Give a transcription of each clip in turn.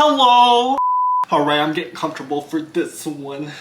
Hello! Alright, I'm getting comfortable for this one.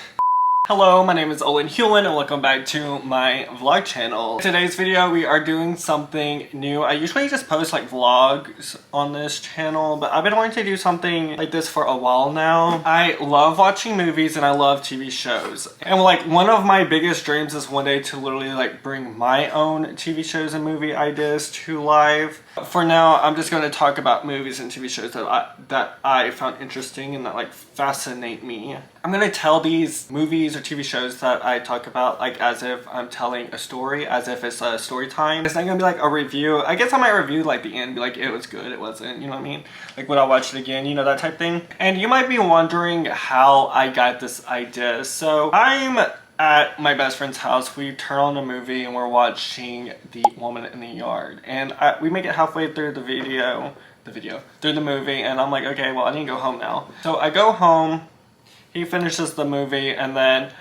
Hello, my name is Olan Hulion and welcome back to my vlog channel. In today's video, we are doing something new. I usually just post like vlogs on this channel, but I've been wanting to do something like this for a while now. I love watching movies and I love TV shows. And like one of my biggest dreams is one day to literally like bring my own TV shows and movie ideas to life. For now, I'm just going to talk about movies and TV shows that I found interesting and that like fascinate me. I'm going to tell these movies or TV shows that I talk about like as if I'm telling a story, as if it's a story time. It's not going to be like a review. I guess I might review like the end, be like it was good, it wasn't, you know what I mean? Like would I watch it again, you know, that type thing. And you might be wondering how I got this idea. So I'm at my best friend's house. We turn on a movie and we're watching The Woman in the Yard. And we make it halfway through the movie, and I'm like, okay, well I need to go home now. So I go home, he finishes the movie, and then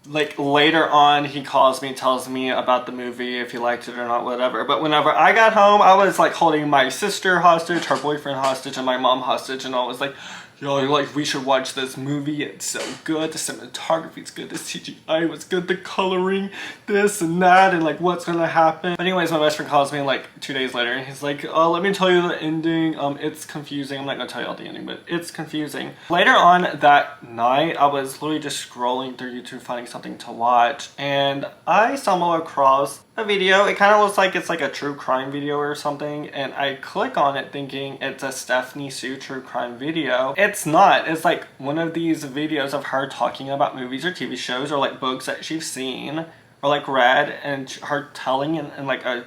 like later on he calls me, tells me about the movie, if he liked it or not, whatever. But whenever I got home, I was like holding my sister hostage, her boyfriend hostage, and my mom hostage, and I was like, yo, like, we should watch this movie, it's so good, the cinematography's good, the CGI was good, the coloring, this and that, and like what's gonna happen. But anyways, my best friend calls me like 2 days later and he's like, oh, let me tell you the ending, it's confusing. I'm not gonna tell you all the ending, but it's confusing. Later on that night, I was literally just scrolling through YouTube finding something to watch, and I stumbled across a video. It kind of looks like it's like a true crime video or something, and I click on it thinking it's a Stephanie Sue true crime video. It's not. It's like one of these videos of her talking about movies or TV shows or like books that she's seen or like read, and her telling in like a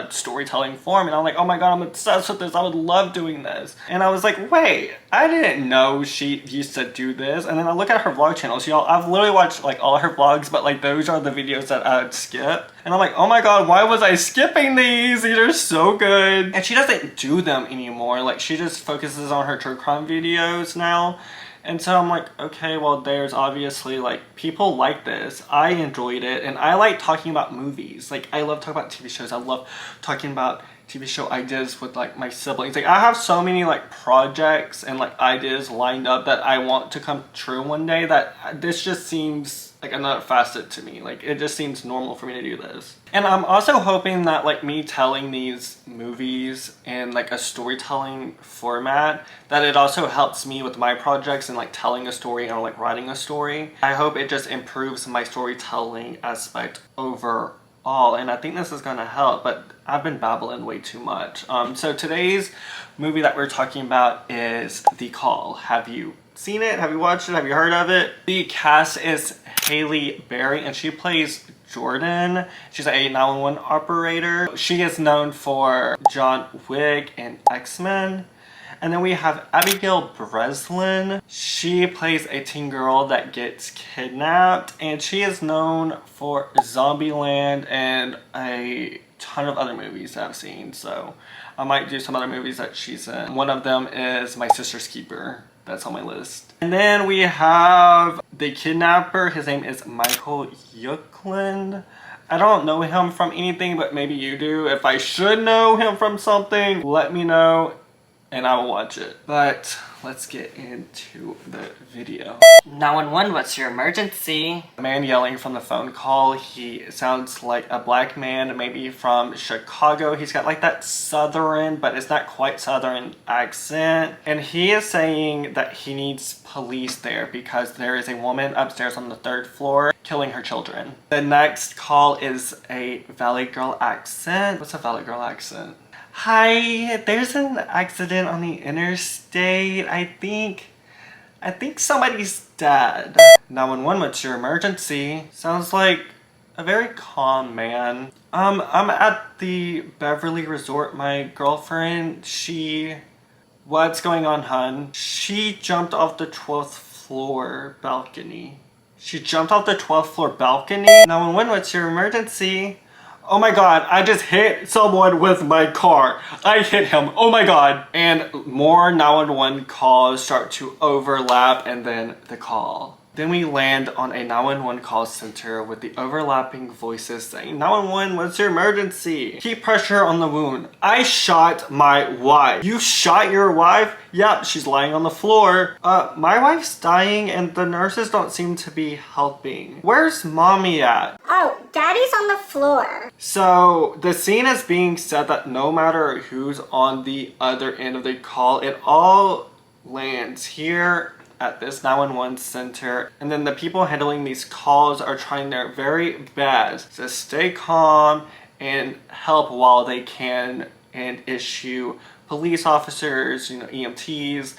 storytelling form. And I'm like, oh my god, I'm obsessed with this, I would love doing this. And I was like, wait, I didn't know she used to do this. And then I look at her vlog channel. So y'all, I've literally watched like all her vlogs, but like those are the videos that I'd skip. And I'm like, oh my god, why was I skipping these? These are so good. And she doesn't do them anymore. Like she just focuses on her true crime videos now. And so I'm like, okay, well, there's obviously like people like this. I enjoyed it, and I like talking about movies. Like I love talking about TV shows. I love talking about TV show ideas with like my siblings. Like I have so many like projects and like ideas lined up that I want to come true one day, that this just seems like another facet to me. Like it just seems normal for me to do this. And I'm also hoping that like me telling these movies in like a storytelling format, that it also helps me with my projects and like telling a story or like writing a story. I hope it just improves my storytelling aspect overall, and I think this is gonna help, but I've been babbling way too much. So today's movie that we're talking about is The Call. Have you seen it? Have you watched it? Have you heard of it? The cast is Halle Berry, and she plays Jordan. She's a 911 operator. She is known for John Wick and X-Men. And then we have Abigail Breslin. She plays a teen girl that gets kidnapped, and she is known for Zombieland and a ton of other movies that I've seen. So I might do some other movies that she's in. One of them is My Sister's Keeper. That's on my list. And then we have the kidnapper. His name is Michael Yuckland. I don't know him from anything, but maybe you do. If I should know him from something, let me know and I will watch it. But let's get into the video. 911, what's your emergency? The man yelling from the phone call, he sounds like a black man, maybe from Chicago. He's got like that southern, but it's not quite southern accent. And he is saying that he needs police there because there is a woman upstairs on the 3rd floor killing her children. The next call is a Valley Girl accent. What's a Valley Girl accent? Hi, there's an accident on the interstate. I think somebody's dead. 911, what's your emergency? Sounds like a very calm man. I'm at the Beverly Resort. My girlfriend, what's going on, hun? She jumped off the 12th floor balcony. She jumped off the 12th floor balcony? 911, what's your emergency? Oh my god, I just hit someone with my car. I hit him. Oh my god. And more 911 calls start to overlap, and then the call Then we land on a 911 call center with the overlapping voices saying, 911, what's your emergency? Keep pressure on the wound. I shot my wife. You shot your wife? Yep, she's lying on the floor. My wife's dying and the nurses don't seem to be helping. Where's mommy at? Oh, daddy's on the floor. So the scene is being said that no matter who's on the other end of the call, it all lands here at this 911 center, and then the people handling these calls are trying their very best to stay calm and help while they can and issue police officers, EMTs,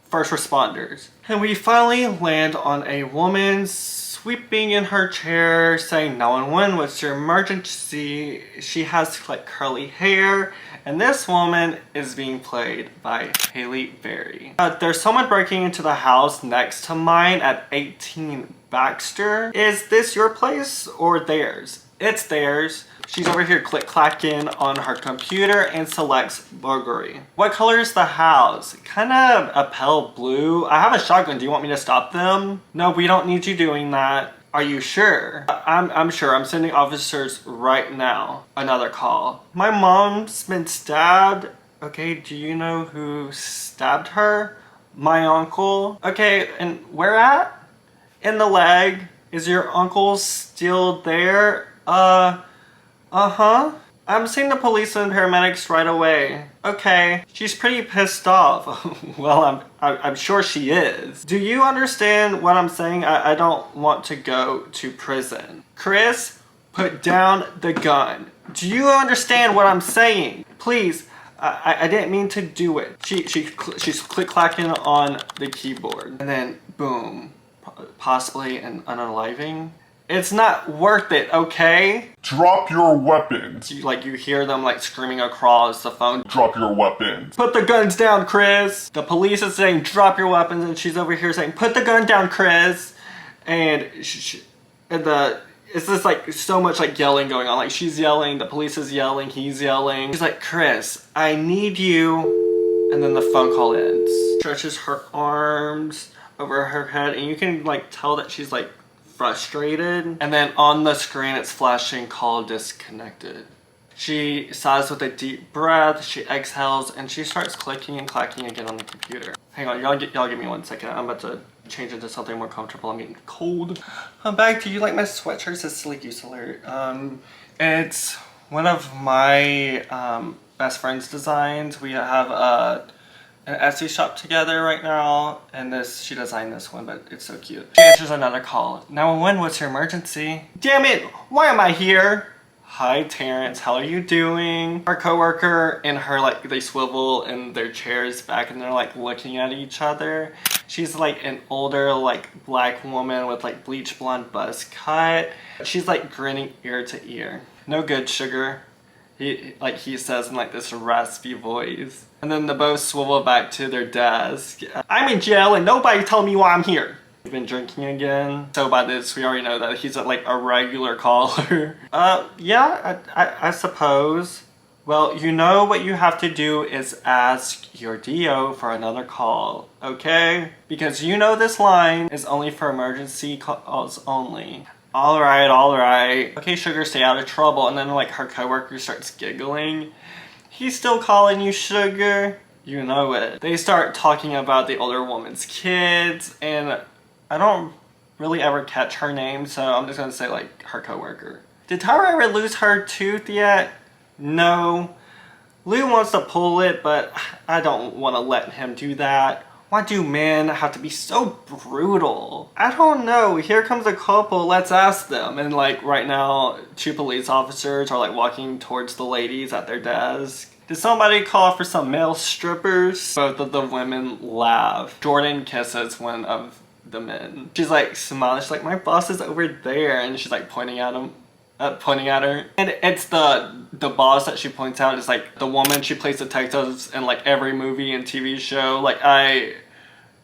first responders. And we finally land on a woman sweeping in her chair saying, 911, what's your emergency? She has like curly hair, and this woman is being played by Haley Berry. There's someone breaking into the house next to mine at 18 Baxter. Is this your place or theirs? It's theirs. She's over here click-clacking on her computer and selects burglary. What color is the house? Kind of a pale blue. I have a shotgun. Do you want me to stop them? No, we don't need you doing that. Are you sure? I'm sure. I'm sending officers right now. Another call. My mom's been stabbed. Okay, do you know who stabbed her? My uncle. Okay, and where at? In the leg. Is your uncle still there? Uh-huh. I'm seeing the police and paramedics right away. Okay. She's pretty pissed off. Well, I'm sure she is. Do you understand what I'm saying? I don't want to go to prison. Chris, put down the gun. Do you understand what I'm saying? Please. I didn't mean to do it. She's click-clacking on the keyboard. And then, boom. Possibly an unaliving. It's not worth it, okay? Drop your weapons. You hear them screaming across the phone. Drop your weapons. Put the guns down, Chris. The police is saying, drop your weapons, and she's over here saying, put the gun down, Chris. And it's just so much yelling going on. She's yelling, the police is yelling, he's yelling. She's like, Chris, I need you. And then the phone call ends. Stretches her arms over her head, and you can tell that she's frustrated. And then on the screen it's flashing call disconnected. She sighs with a deep breath, she exhales, and she starts clicking and clacking again on the computer. Hang on, y'all give me 1 second. I'm about to change into something more comfortable. I'm getting cold. I'm back. Do you like my sweatshirt? It says Sleek Use Alert. It's one of my best friend's designs. We have an Etsy shop together right now, and she designed this one, but it's so cute. She answers another call. 911, what's your emergency? Damn it, why am I here? Hi Terrence, how are you doing? Our coworker and her, they swivel in their chairs back and they're looking at each other. She's an older black woman with bleach blonde buzz cut. She's grinning ear to ear. No good, sugar. He says in this raspy voice. And then the both swivel back to their desk. I'm in jail and nobody told me why I'm here. We've been drinking again. So by this, we already know that he's a regular caller. Yeah, I suppose. Well, you know what you have to do is ask your DO for another call, okay? Because you know this line is only for emergency calls only. Alright. Okay, sugar, stay out of trouble. And then her coworker starts giggling. He's still calling you sugar. You know it. They start talking about the older woman's kids, and I don't really ever catch her name, so I'm just gonna say her coworker. Did Tara ever lose her tooth yet? No. Lou wants to pull it, but I don't want to let him do that. Why do men have to be so brutal? I don't know. Here comes a couple. Let's ask them. And right now, 2 police officers are walking towards the ladies at their desk. Did somebody call for some male strippers? Both of the women laugh. Jordan kisses one of the men. She's smiling. She's my boss is over there. And she's pointing at him. Pointing at her. And it's the boss that she points out is the woman she plays detectives in every movie and TV show. I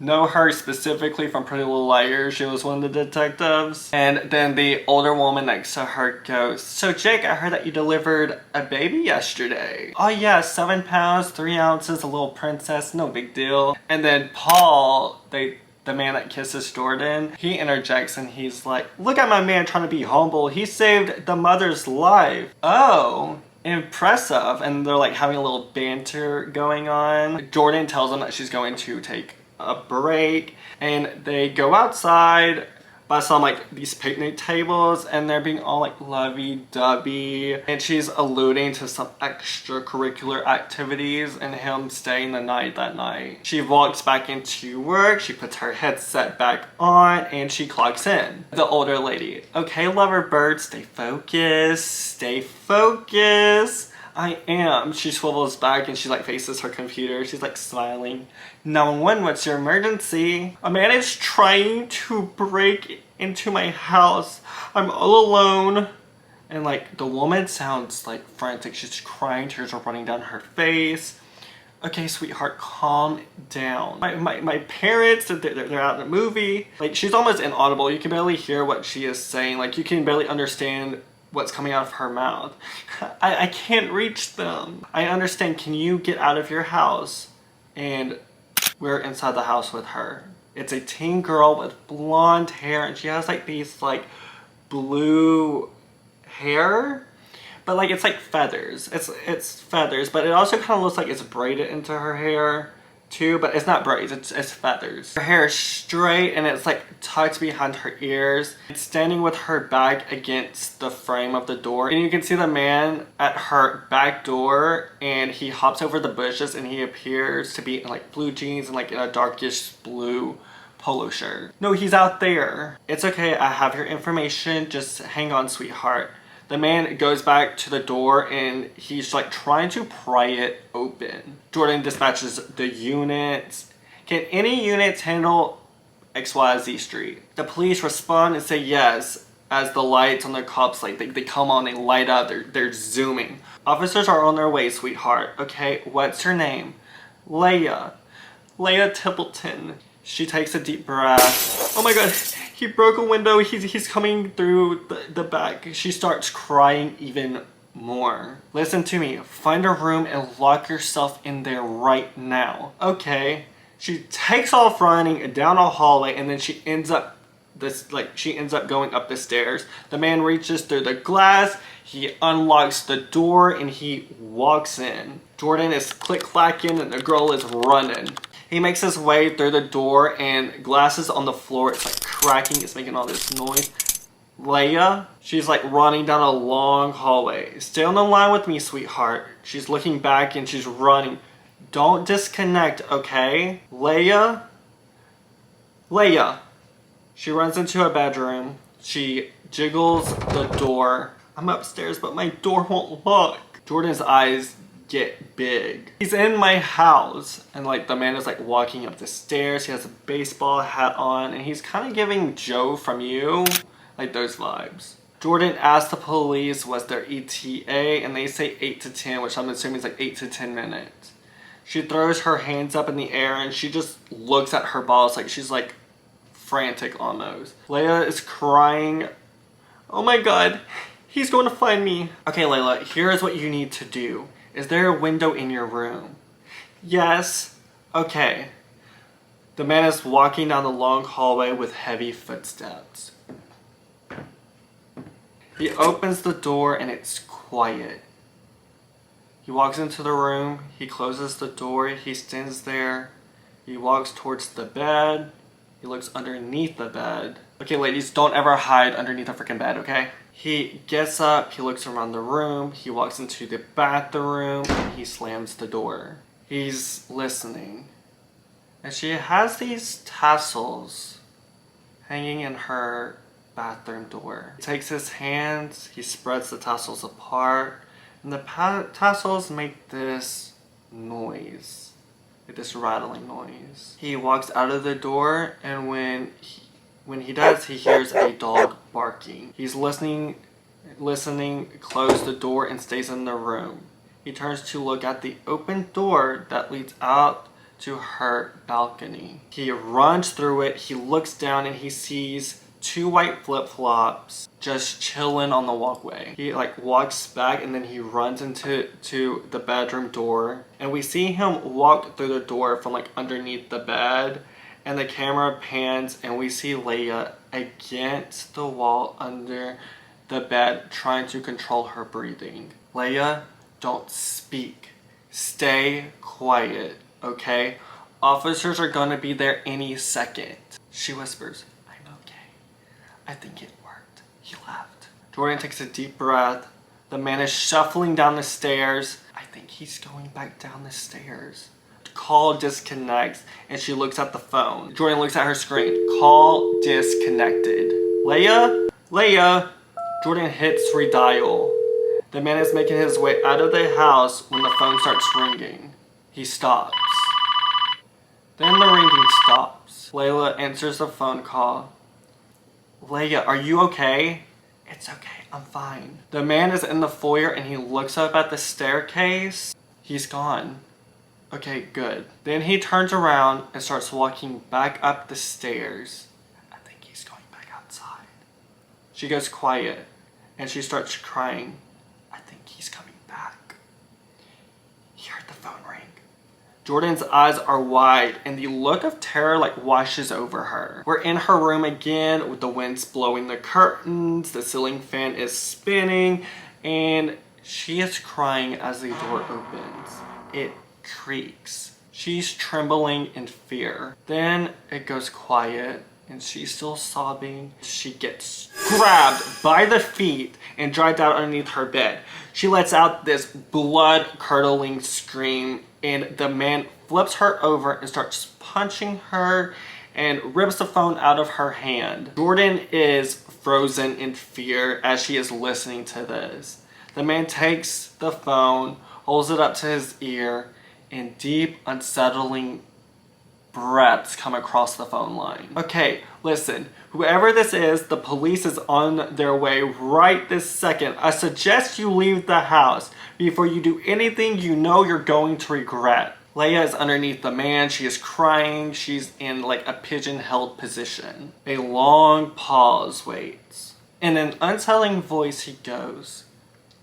know her specifically from Pretty Little Liars. She was one of the detectives. And then the older woman next to her goes, so Jake, I heard that you delivered a baby yesterday. Oh yeah, 7 pounds, 3 ounces, a little princess, no big deal. And then Paul, the man that kisses Jordan, he interjects and he's like, look at my man trying to be humble. He saved the mother's life. Oh, impressive. And they're like having a little banter going on. Jordan tells him that she's going to take a break and they go outside by some like these picnic tables and they're being all like lovey-dovey, and she's alluding to some extracurricular activities and him staying the night that night. She walks back into work, she puts her headset back on, and she clocks in. The older lady, okay lover bird, stay focused, stay focused. I am. She swivels back and she like faces her computer. She's like smiling. 911, what's your emergency? A man is trying to break into my house. I'm all alone. And like the woman sounds like frantic. She's crying, tears are running down her face. Okay, sweetheart, calm down. My parents, they're out in a movie. Like she's almost inaudible. You can barely hear what she is saying. Like you can barely understand what's coming out of her mouth. I can't reach them. I understand. Can you get out of your house? And we're inside the house with her. It's a teen girl with blonde hair and she has like these like blue hair, but like it's like feathers. It's feathers, but it also kind of looks like it's braided into her hair too, but it's not braids, it's feathers. Her hair is straight and it's like tucked behind her ears. It's standing with her back against the frame of the door, and you can see the man at her back door, and he hops over the bushes and he appears to be in like blue jeans and like in a darkish blue polo shirt. No, he's out there. It's okay, I have your information, just hang on, sweetheart. The man goes back to the door and he's like trying to pry it open. Jordan dispatches the units. Can any units handle XYZ Street? The police respond and say yes as the lights on the cops like they come on, they light up, they're zooming. Officers are on their way, sweetheart. Okay, what's her name? Leah Tippleton. She takes a deep breath. Oh my god, he broke a window. He's coming through the back. She starts crying even more. Listen to me. Find a room and lock yourself in there right now. Okay. She takes off running down a hallway and then she ends up going up the stairs. The man reaches through the glass. He unlocks the door and he walks in. Jordan is click-clacking and the girl is running. He makes his way through the door and glass is on the floor. It's like cracking. It's making all this noise. Leah, she's like running down a long hallway. Stay on the line with me, sweetheart. She's looking back and she's running. Don't disconnect, okay? Leah. She runs into a bedroom. She jiggles the door. I'm upstairs, but my door won't lock. Jordan's eyes get big. He's in my house, and like the man is like walking up the stairs. He has a baseball hat on and he's kind of giving Joe from You, like those vibes. Jordan asks the police what's their ETA and they say 8 to 10, which I'm assuming is like 8 to 10 minutes. She throws her hands up in the air and she just looks at her boss like she's like frantic almost. Leah is crying. Oh my god, he's going to find me. Okay, Layla, here's what you need to do. Is there a window in your room? Yes. Okay. The man is walking down the long hallway with heavy footsteps. He opens the door and it's quiet. He walks into the room, he closes the door, he stands there, he walks towards the bed, he looks underneath the bed. Okay, ladies, don't ever hide underneath a freaking bed, okay? He gets up, he looks around the room, he walks into the bathroom, and he slams the door. He's listening. And she has these tassels hanging in her bathroom door. He takes his hands, he spreads the tassels apart, and the tassels make this noise, like this rattling noise. He walks out of the door, and when he does, he hears a dog barking. He's listening, closes the door, and stays in the room. He turns to look at the open door that leads out to her balcony. He runs through it, he looks down, and he sees 2 white flip-flops just chilling on the walkway. He like walks back and then he runs into the bedroom door, and we see him walk through the door from like underneath the bed, and the camera pans and we see Leia against the wall under the bed trying to control her breathing. Leia, don't speak. Stay quiet, okay? Officers are gonna be there any second. She whispers, I'm okay. I think it worked. He left. Jordan takes a deep breath. The man is shuffling down the stairs. I think he's going back down the stairs. Call disconnects and she looks at the phone. Jordan looks at her screen. Call disconnected. Leia? Leia? Jordan hits redial. The man is making his way out of the house when the phone starts ringing. He stops. Then the ringing stops. Layla answers the phone call. Leia, are you okay? It's okay, I'm fine. The man is in the foyer and he looks up at the staircase. He's gone. Okay, good. Then he turns around and starts walking back up the stairs. I think he's going back outside. She goes quiet and she starts crying. I think he's coming back. He heard the phone ring. Jordan's eyes are wide and the look of terror like washes over her. We're in her room again with the winds blowing the curtains, the ceiling fan is spinning, and she is crying as the door opens. It creaks. She's trembling in fear. Then it goes quiet and she's still sobbing. She gets grabbed by the feet and dragged out underneath her bed. She lets out this blood-curdling scream and the man flips her over and starts punching her and rips the phone out of her hand. Jordan is frozen in fear as she is listening to this. The man takes the phone, holds it up to his ear, and deep, unsettling breaths come across the phone line. Okay, listen, whoever this is, the police is on their way right this second. I suggest you leave the house before you do anything you know you're going to regret. Leia is underneath the man. She is crying. She's in like a pigeon-held position. A long pause waits. In an unsettling voice, he goes,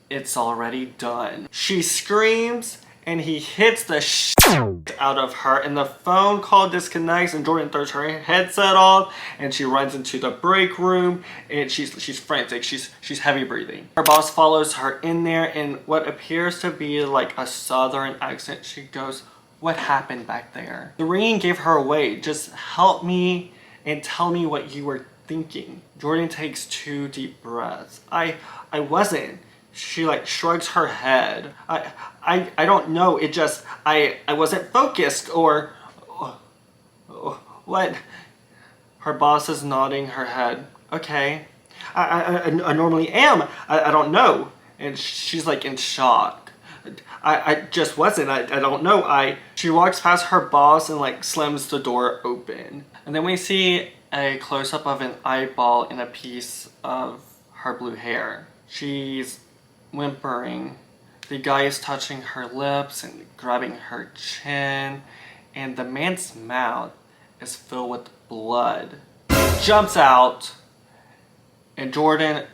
"It's already done." She screams and he hits the shit out of her and the phone call disconnects and Jordan throws her headset off and she runs into the break room and she's frantic. She's heavy breathing. Her boss follows her in there in what appears to be like a southern accent. She goes, "What happened back there?" The ringing gave her away. Just help me and tell me what you were thinking. Jordan takes 2 deep breaths. I wasn't. She like shrugs her head. I don't know. It just, I wasn't focused or what? Her boss is nodding her head. Okay. I normally am. I don't know. And she's like in shock. I just wasn't. I don't know. She walks past her boss and like slams the door open. And then we see a close-up of an eyeball in a piece of her blue hair. She's whimpering. The guy is touching her lips and grabbing her chin, and the man's mouth is filled with blood. He jumps out, and Jordan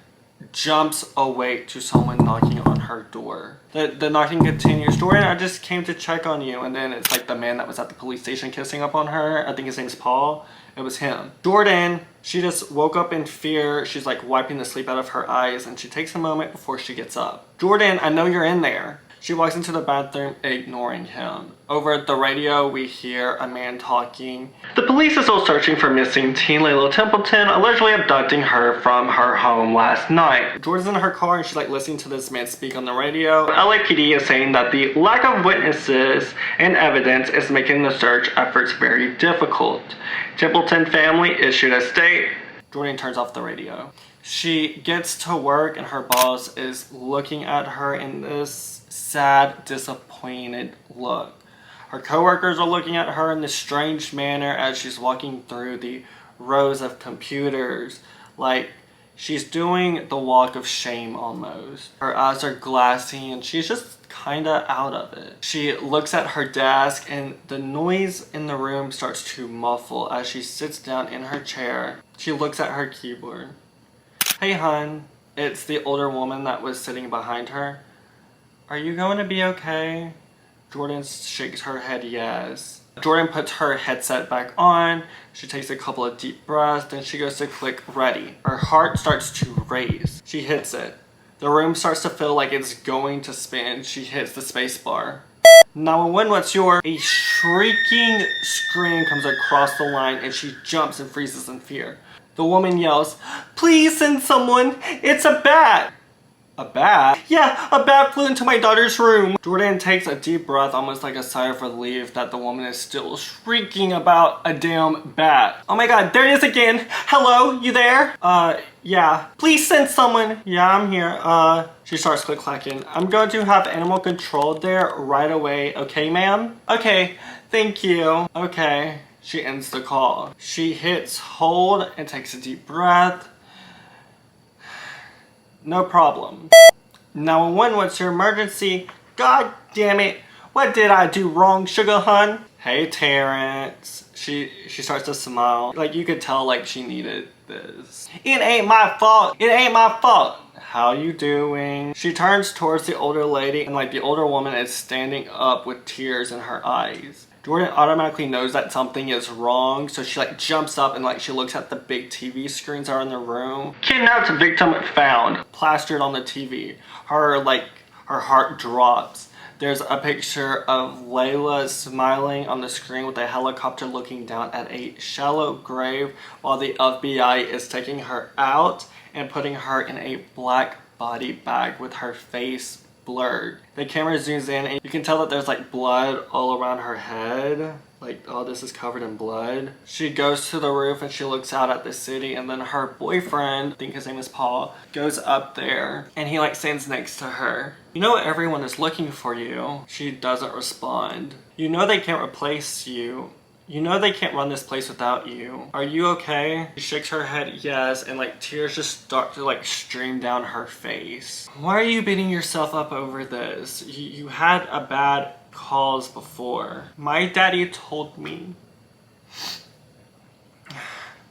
jumps awake to someone knocking on her door. The knocking continues. "Jordan, I just came to check on you." And then it's like the man that was at the police station kissing up on her. I think his name's Paul. It was him. Jordan, she just woke up in fear. She's like wiping the sleep out of her eyes and she takes a moment before she gets up. "Jordan, I know you're in there." She walks into the bathroom, ignoring him. Over the radio, we hear a man talking. "The police is still searching for missing teen Layla Templeton, allegedly abducting her from her home last night." Jordan's in her car and she's like listening to this man speak on the radio. LAPD is saying that the lack of witnesses and evidence is making the search efforts very difficult. Templeton family issued a statement. Jordan turns off the radio. She gets to work and her boss is looking at her in this sad, disappointed look. Her coworkers are looking at her in this strange manner as she's walking through the rows of computers, like she's doing the walk of shame almost. Her eyes are glassy and she's just kinda out of it. She looks at her desk and the noise in the room starts to muffle as she sits down in her chair. She looks at her keyboard. "Hey hun," it's the older woman that was sitting behind her. "Are you going to be okay?" Jordan shakes her head yes. Jordan puts her headset back on. She takes a couple of deep breaths, then she goes to click ready. Her heart starts to race. She hits it. The room starts to feel like it's going to spin. She hits the space bar. 911, what's your... A shrieking scream comes across the line and she jumps and freezes in fear. The woman yells, "Please send someone! It's a bat!" A bat? Yeah, a bat flew into my daughter's room. Jordan takes a deep breath, almost like a sigh of relief that the woman is still shrieking about a damn bat. Oh my god, there it is again. Hello, you there? Yeah. Please send someone. Yeah, I'm here. She starts click-clacking. I'm going to have animal control there right away, okay, ma'am? Okay, thank you. Okay. She ends the call. She hits hold and takes a deep breath. No problem. 911, what's your emergency? God damn it. What did I do wrong, sugar hun? Hey, Terrence. She starts to smile. Like, you could tell, like, she needed this. It ain't my fault. It ain't my fault. How you doing? She turns towards the older lady and, like, the older woman is standing up with tears in her eyes. Jordan automatically knows that something is wrong, so she like jumps up and like she looks at the big TV screens that are in the room. Kidnapped victim found, plastered on the TV. Her heart drops. There's a picture of Layla smiling on the screen with a helicopter looking down at a shallow grave while the FBI is taking her out and putting her in a black body bag with her face blurred. The camera zooms in and you can tell that there's like blood all around her head. Like all this is covered in blood. She goes to the roof and she looks out at the city, and then her boyfriend, I think his name is Paul, goes up there and he like stands next to her. You know everyone is looking for you. She doesn't respond. You know they can't replace you. You know they can't run this place without you. Are you okay? She shakes her head yes, and like tears just start to like stream down her face. Why are you beating yourself up over this? You had a bad cause before. My daddy told me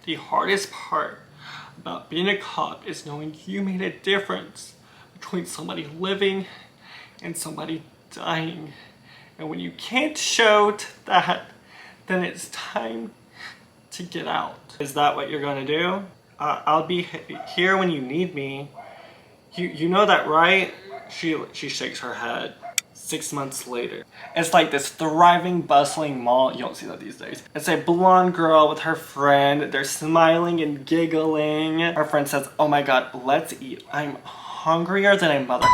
the hardest part about being a cop is knowing you made a difference between somebody living and somebody dying. And when you can't show that, then it's time to get out. Is that what you're gonna do? I'll be here when you need me. You know that, right? She shakes her head. 6 months later. It's like this thriving, bustling mall. You don't see that these days. It's a blonde girl with her friend. They're smiling and giggling. Her friend says, "Oh my god, let's eat. I'm hungrier than a mother."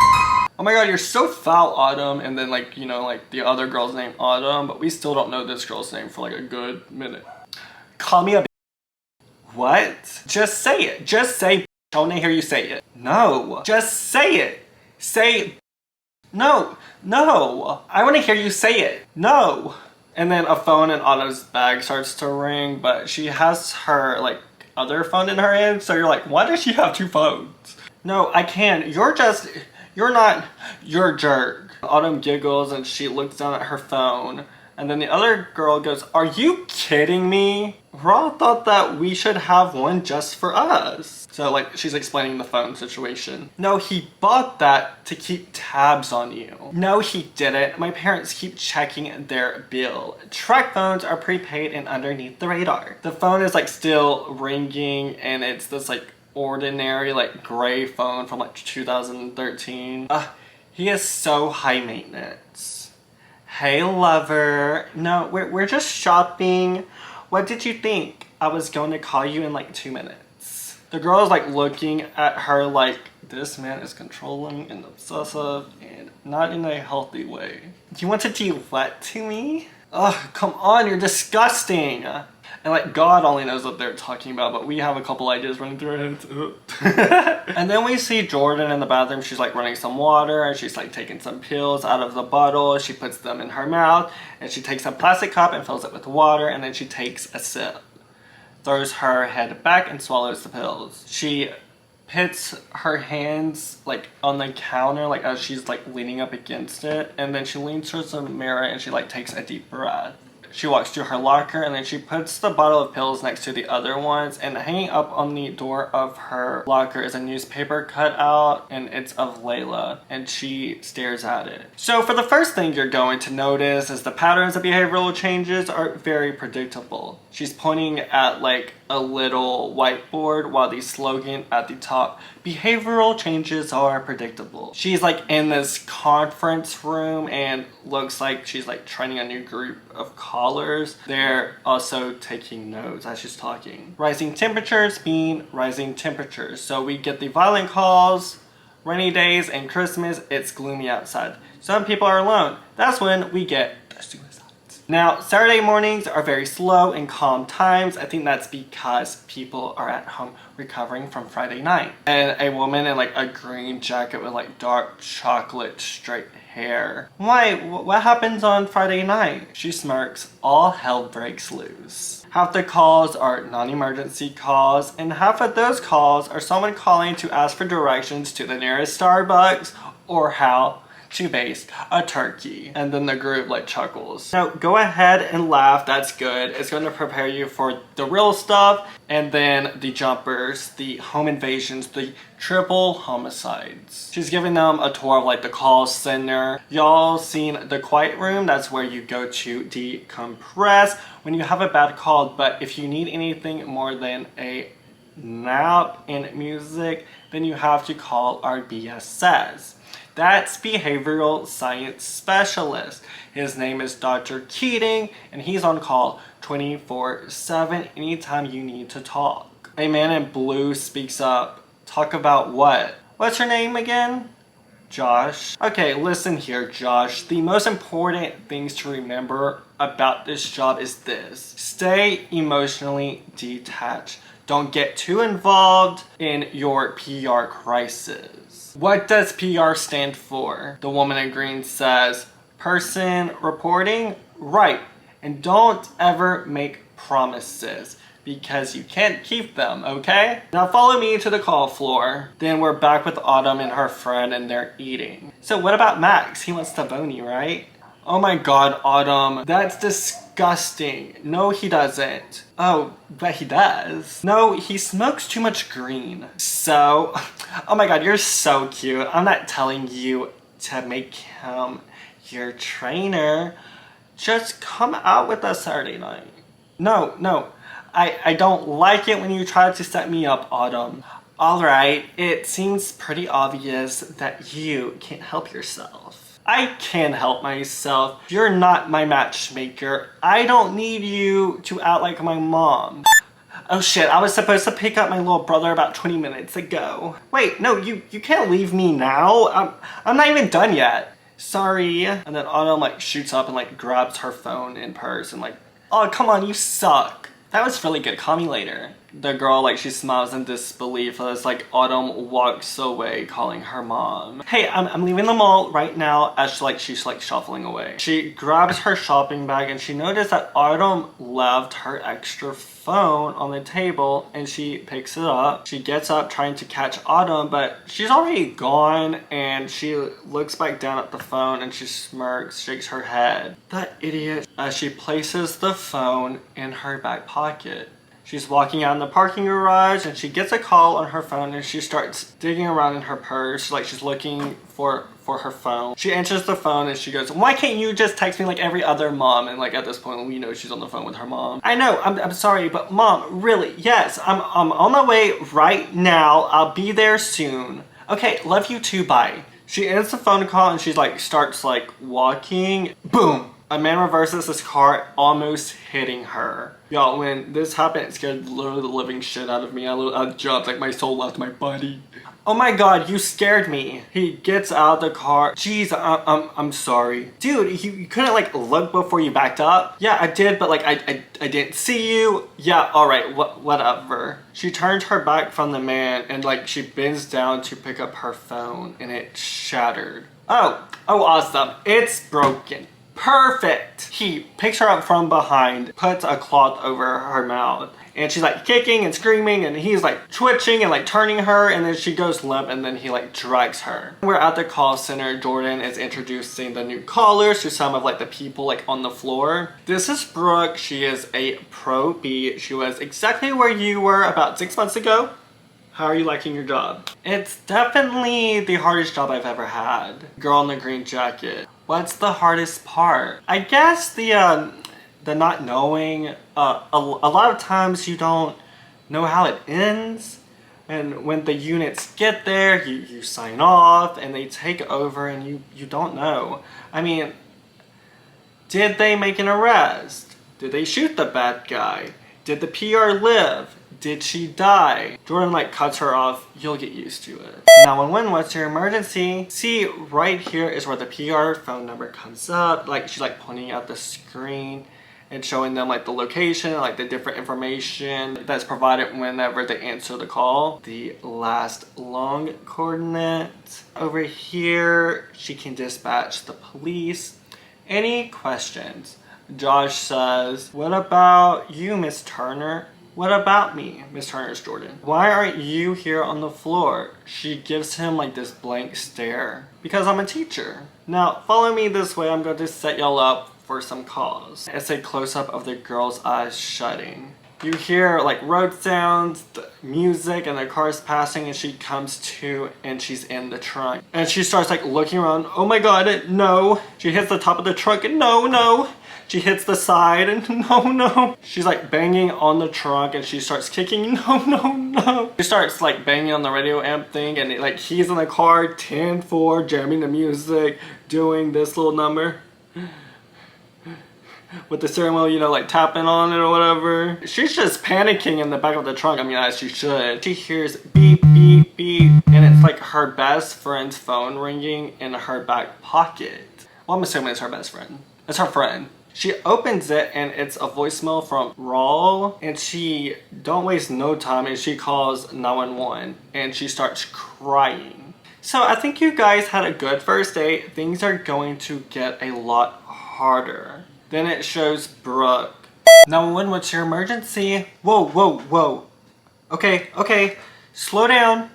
Oh my god, you're so foul, Autumn. And then like, you know, like the other girl's name, Autumn, but we still don't know this girl's name for like a good minute. Call me a b. What? Just say it. Just say b. I want to hear you say it. No. Just say it. Say no. No. I want to hear you say it. No. And then a phone in Autumn's bag starts to ring, but she has her like other phone in her hand. So you're like, why does she have two phones? No, I can't. You're not, you're a jerk. Autumn giggles and she looks down at her phone. And then the other girl goes, "Are you kidding me? Ra thought that we should have one just for us." So like she's explaining the phone situation. "No, he bought that to keep tabs on you." "No, he didn't. My parents keep checking their bill. Track phones are prepaid and underneath the radar." The phone is like still ringing and it's this like ordinary like gray phone from like 2013. He is so high maintenance. "Hey lover, no, we're just shopping. What did you think? I was going to call you in like 2 minutes." The girl is like looking at her like, this man is controlling and obsessive and not in a healthy way. "You want to do what to me?" "Ugh, come on, you're disgusting." And like God only knows what they're talking about, but we have a couple ideas running through our heads. And then we see Jordan in the bathroom. She's like running some water and she's like taking some pills out of the bottle. She puts them in her mouth and she takes a plastic cup and fills it with water, and then she takes a sip, throws her head back and swallows the pills. She puts her hands like on the counter like as she's like leaning up against it, and then she leans towards the mirror and she like takes a deep breath. She walks to her locker and then she puts the bottle of pills next to the other ones, and hanging up on the door of her locker is a newspaper cutout and it's of Layla, and she stares at it. So for the first thing you're going to notice is the patterns of behavioral changes are very predictable. She's pointing at like a little whiteboard while the slogan at the top, behavioral changes are predictable. She's like in this conference room and looks like she's like training a new group of callers. They're also taking notes as she's talking. Rising temperatures mean rising temperatures. So we get the violent calls, rainy days, and Christmas, it's gloomy outside. Some people are alone. That's when we get the suicides. Now, Saturday mornings are very slow and calm times. I think that's because people are at home recovering from Friday night. And a woman in like a green jacket with like dark chocolate straight hair. Why? What happens on Friday night? She smirks. All hell breaks loose. Half the calls are non-emergency calls, and half of those calls are someone calling to ask for directions to the nearest Starbucks or how to baste a turkey. And then the group like chuckles. Now go ahead and laugh, that's good. It's going to prepare you for the real stuff, and then the jumpers, the home invasions, the triple homicides. She's giving them a tour of like the call center. Y'all seen the quiet room? That's where you go to decompress when you have a bad call. But if you need anything more than a nap and music, then you have to call our BSS. That's behavioral science specialist. His name is Dr. Keating, and he's on call 24/7 anytime you need to talk. A man in blue speaks up. Talk about what? What's your name again? Josh. Okay, listen here, Josh. The most important things to remember about this job is this. Stay emotionally detached. Don't get too involved in your PR crisis. What does PR stand for? The woman in green says, person reporting? Right. And don't ever make promises because you can't keep them, okay? Now follow me to the call floor. Then we're back with Autumn and her friend and they're eating. So what about Max? He wants to bone you, right? Oh my god, Autumn, that's disgusting. No, he doesn't. Oh, but he does. No, he smokes too much green. So, oh my god, you're so cute. I'm not telling you to make him your trainer. Just come out with us Saturday night. No, I don't like it when you try to set me up, Autumn. Alright, it seems pretty obvious that you can't help yourself. I can help myself. You're not my matchmaker. I don't need you to act like my mom. Oh shit, I was supposed to pick up my little brother about 20 minutes ago. Wait, no, you can't leave me now. I'm not even done yet. Sorry. And then Autumn like shoots up and like grabs her phone and purse and like, oh come on, you suck. That was really good, call me later. The girl, like, she smiles in disbelief as, like, Autumn walks away calling her mom. Hey, I'm leaving the mall right now as, she's, like, shuffling away. She grabs her shopping bag and she noticed that Autumn left her extra phone on the table and she picks it up. She gets up trying to catch Autumn, but she's already gone and she looks back down at the phone and she smirks, shakes her head. That idiot. As she places the phone in her back pocket. She's walking out in the parking garage and she gets a call on her phone and she starts digging around in her purse like she's looking for her phone. She answers the phone and she goes, why can't you just text me like every other mom? And like at this point we know she's on the phone with her mom. I know, I'm sorry, but mom, really, yes, I'm on my way right now. I'll be there soon. Okay, love you too, bye. She ends the phone call and she's like starts like walking. Boom! A man reverses his car, almost hitting her. Y'all, when this happened, it scared literally the living shit out of me. I jumped, like my soul left my body. Oh my god, you scared me. He gets out of the car. Jeez, I'm sorry. Dude, you couldn't like look before you backed up? Yeah, I did, but like I didn't see you. Yeah, alright, whatever. She turned her back from the man and like she bends down to pick up her phone and it shattered. Oh, awesome. It's broken. Perfect! He picks her up from behind, puts a cloth over her mouth, and she's like kicking and screaming, and he's like twitching and like turning her, and then she goes limp, and then he like drags her. We're at the call center. Jordan is introducing the new callers to some of like the people like on the floor. This is Brooke. She is a pro B. She was exactly where you were about 6 months ago. How are you liking your job? It's definitely the hardest job I've ever had. Girl in the green jacket. What's the hardest part? I guess the not knowing. A lot of times you don't know how it ends. And when the units get there, you sign off and they take over and you don't know. I mean, did they make an arrest? Did they shoot the bad guy? Did the PR live? Did she die? Jordan like cuts her off. You'll get used to it. 911, what's your emergency? See, right here is where the PR phone number comes up. Like she's like pointing out the screen and showing them like the location, like the different information that's provided whenever they answer the call. The last long coordinate. Over here, she can dispatch the police. Any questions? Josh says, what about you, Miss Turner? What about me? Miss Turner's Jordan. Why aren't you here on the floor? She gives him like this blank stare. Because I'm a teacher. Now, follow me this way. I'm going to set y'all up for some calls. It's a close-up of the girl's eyes shutting. You hear like road sounds, the music, and the car's passing, and she comes to and she's in the trunk. And she starts like looking around. Oh my god, no. She hits the top of the trunk and no. She hits the side and no. She's like banging on the trunk and she starts kicking, no. She starts like banging on the radio amp thing and like he's in the car, 10-4, jamming the music, doing this little number. With the steering wheel, you know, like tapping on it or whatever. She's just panicking in the back of the trunk, I mean, as she should. She hears beep, beep, beep, and it's like her best friend's phone ringing in her back pocket. Well, I'm assuming it's her best friend. It's her friend. She opens it and it's a voicemail from Raul, and she don't waste no time and she calls 911 and she starts crying. So I think you guys had a good first date. Things are going to get a lot harder. Then it shows Brooke. 911, what's your emergency? Whoa. Okay. Slow down.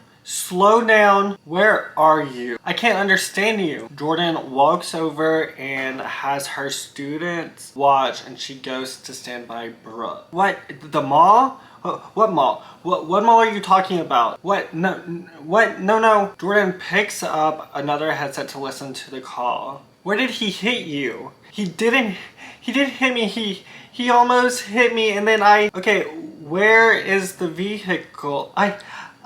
Where are you? I can't understand you. Jordan walks over and has her students watch, and she goes to stand by Brooke. What? The mall? What mall? What mall are you talking about? What? No. Jordan picks up another headset to listen to the call. Where did he hit you? He didn't hit me. He almost hit me, and then okay, where is the vehicle? I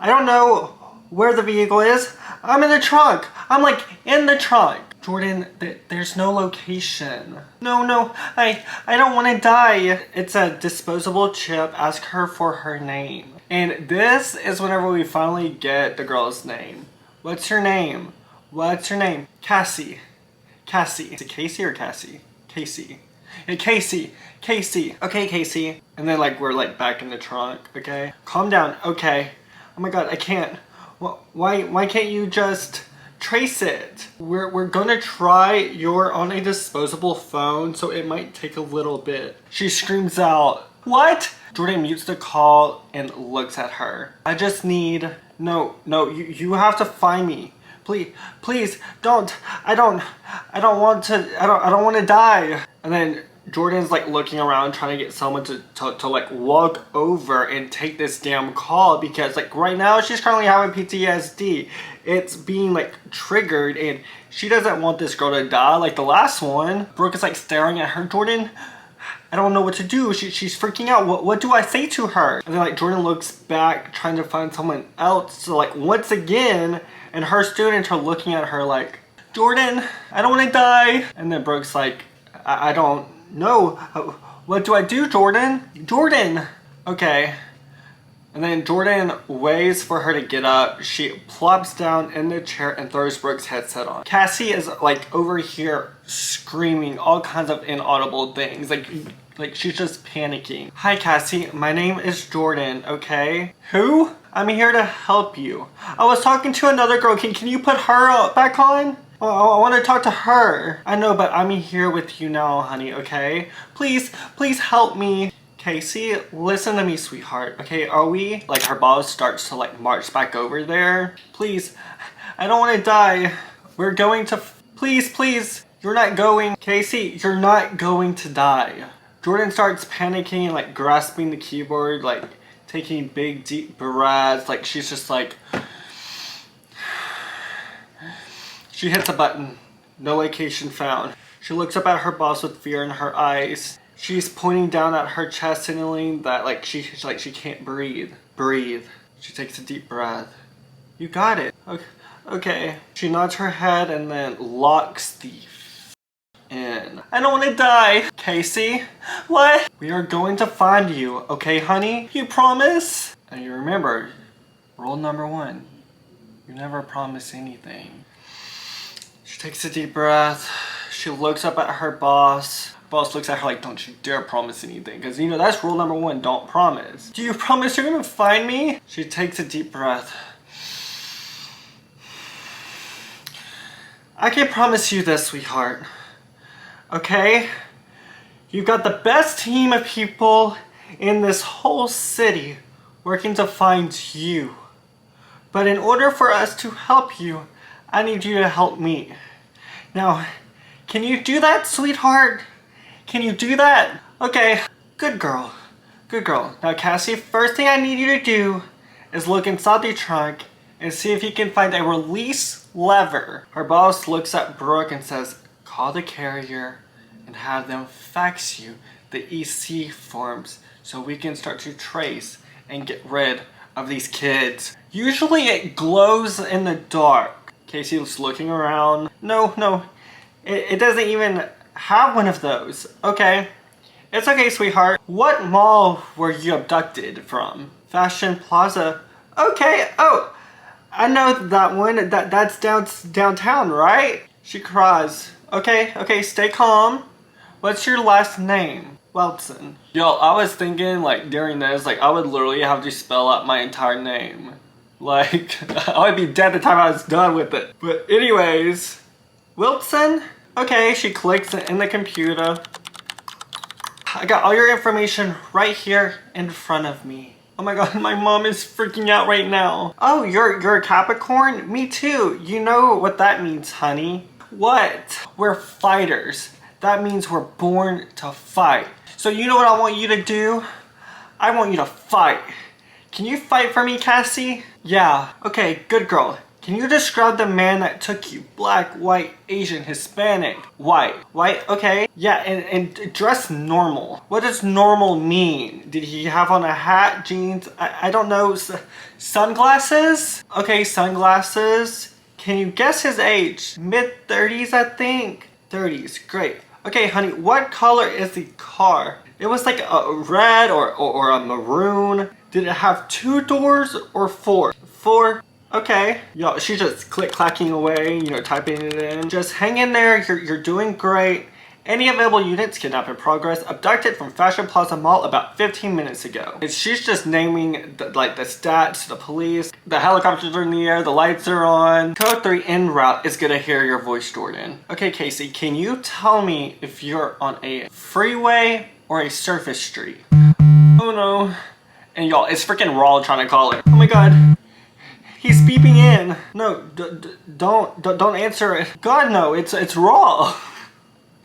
don't know where the vehicle is. I'm in the trunk. I'm like in the trunk. Jordan, there's no location. No, I don't want to die. It's a disposable chip. Ask her for her name. And this is whenever we finally get the girl's name. What's her name? Cassie. Is it Casey or Cassie? Casey. Hey, Casey. Okay, Casey. And then like we're like back in the trunk. Okay. Calm down. Okay. Oh my god, I can't. Why can't you just trace it? We're gonna try. You're on a disposable phone, so it might take a little bit. She screams out, what? Jordan mutes the call and looks at her. I just need, no, you have to find me. Please, don't. I don't want to die. And then Jordan's like looking around trying to get someone to like walk over and take this damn call, because like right now she's currently having PTSD. It's being like triggered and she doesn't want this girl to die like the last one. Brooke is like staring at her. Jordan, I don't know what to do. She's freaking out. What do I say to her? And then like Jordan looks back trying to find someone else. So like once again, and her students are looking at her like, Jordan, I don't want to die. And then Brooke's like, I don't know. What do I do, Jordan? Okay. And then Jordan waits for her to get up. She plops down in the chair and throws Brooke's headset on. Cassie is like over here screaming all kinds of inaudible things. Like she's just panicking. Hi, Cassie. My name is Jordan, okay? Who? I'm here to help you. I was talking to another girl. Can you put her back on? I want to talk to her. I know, but I'm here with you now, honey, okay? Please help me. Casey, listen to me, sweetheart, okay? Are we? Like, her boss starts to, like, march back over there. Please, I don't want to die. We're going to... Please, you're not going. Casey, you're not going to die. Jordan starts panicking, like, grasping the keyboard, like, taking big, deep breaths. Like, she's just like... She hits a button. No location found. She looks up at her boss with fear in her eyes. She's pointing down at her chest, signaling that like she can't breathe. Breathe. She takes a deep breath. You got it. Okay. She nods her head and then locks the in. I don't want to die. Casey? What? We are going to find you, okay, honey? You promise? And you remember, rule number 1. You never promise anything. She takes a deep breath. She looks up at her boss. Boss looks at her like, don't you dare promise anything. Because, you know, that's rule number 1, don't promise. Do you promise you're going to find me? She takes a deep breath. I can promise you this, sweetheart. Okay? You've got the best team of people in this whole city working to find you. But in order for us to help you, I need you to help me. Now, can you do that, sweetheart? Can you do that? Okay, good girl. Good girl. Now, Cassie, first thing I need you to do is look inside the trunk and see if you can find a release lever. Her boss looks at Brooke and says, call the carrier and have them fax you the EC forms so we can start to trace and get rid of these kids. Usually it glows in the dark. Casey's looking around. No, it doesn't even have one of those. Okay, it's okay, sweetheart. What mall were you abducted from? Fashion Plaza. Okay, oh, I know that one. That's downtown, right? She cries. Okay, stay calm. What's your last name? Welton. Yo, I was thinking like during this, like I would literally have to spell out my entire name. Like, I would be dead the time I was done with it. But anyways, Wilson? Okay, she clicks in the computer. I got all your information right here in front of me. Oh my god, my mom is freaking out right now. Oh, you're a Capricorn? Me too. You know what that means, honey. What? We're fighters. That means we're born to fight. So you know what I want you to do? I want you to fight. Can you fight for me, Cassie? Yeah. Okay, good girl. Can you describe the man that took you? Black, white, Asian, Hispanic. White. White, okay. Yeah, and dress normal. What does normal mean? Did he have on a hat, jeans? I don't know. Sunglasses? Okay, sunglasses. Can you guess his age? Mid-30s, I think. 30s, great. Okay, honey, what color is the car? It was like a red or a maroon. Did it have 2 doors or 4? 4. Okay. Yo, she's just click-clacking away, you know, typing it in. Just hang in there. You're doing great. Any available units, kidnap in progress, abducted from Fashion Plaza Mall about 15 minutes ago. And she's just naming the stats, the police, the helicopters are in the air, the lights are on. Code 3 en route is gonna hear your voice, Jordan. Okay, Casey, can you tell me if you're on a freeway or a surface street? Oh no. And y'all, it's freaking Raw trying to call it. Oh my god. He's beeping in. No, don't answer it. God, no, it's Raw.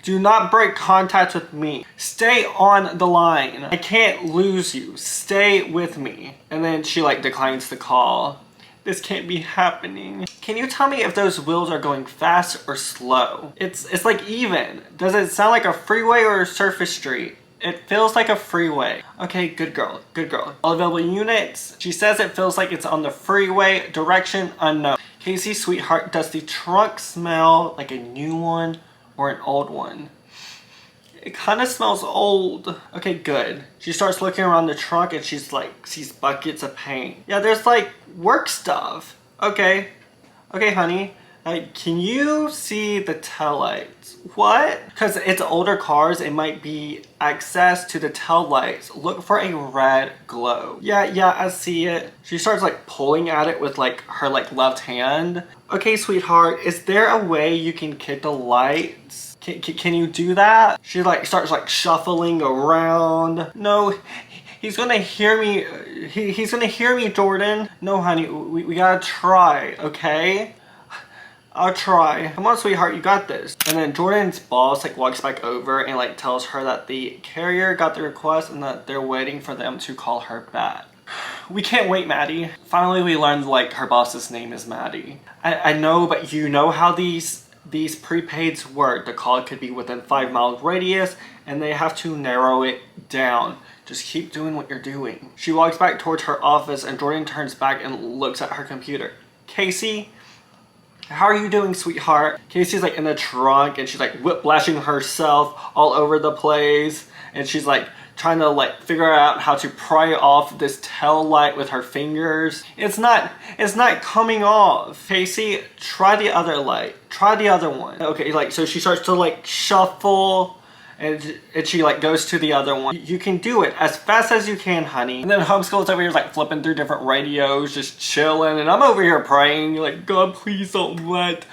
Do not break contact with me. Stay on the line. I can't lose you. Stay with me. And then she like declines the call. This can't be happening. Can you tell me if those wheels are going fast or slow? It's like even. Does it sound like a freeway or a surface street? It feels like a freeway. Okay, good girl, good girl. All available units. She says it feels like it's on the freeway. Direction unknown. Casey, sweetheart, does the trunk smell like a new one or an old one? It kind of smells old. Okay, good. She starts looking around the trunk and she's like, sees buckets of paint. Yeah, there's like work stuff. Okay, honey. Like, can you see the taillights? What? Because it's older cars, it might be access to the taillights. Look for a red glow. Yeah, I see it. She starts like pulling at it with like her like left hand. Okay, sweetheart, is there a way you can kick the lights? Can you do that? She like starts like shuffling around. No, he's gonna hear me. He's gonna hear me, Jordan. No, honey, we gotta try, okay? I'll try. Come on, sweetheart, you got this. And then Jordan's boss like walks back over and like tells her that the carrier got the request and that they're waiting for them to call her back. We can't wait, Maddie. Finally, we learned like her boss's name is Maddie. I know, but you know how these prepaids work. The call could be within 5-mile radius and they have to narrow it down. Just keep doing what you're doing. She walks back towards her office and Jordan turns back and looks at her computer. Casey? How are you doing, sweetheart? Casey's like in the trunk and she's like whiplashing herself all over the place. And she's like trying to like figure out how to pry off this tail light with her fingers. It's not coming off. Casey, try the other light. Try the other one. Okay, like so she starts to like shuffle. And she like goes to the other one. You can do it as fast as you can, honey. And then Homeschool's over here like flipping through different radios, just chilling. And I'm over here praying, like, God, please don't let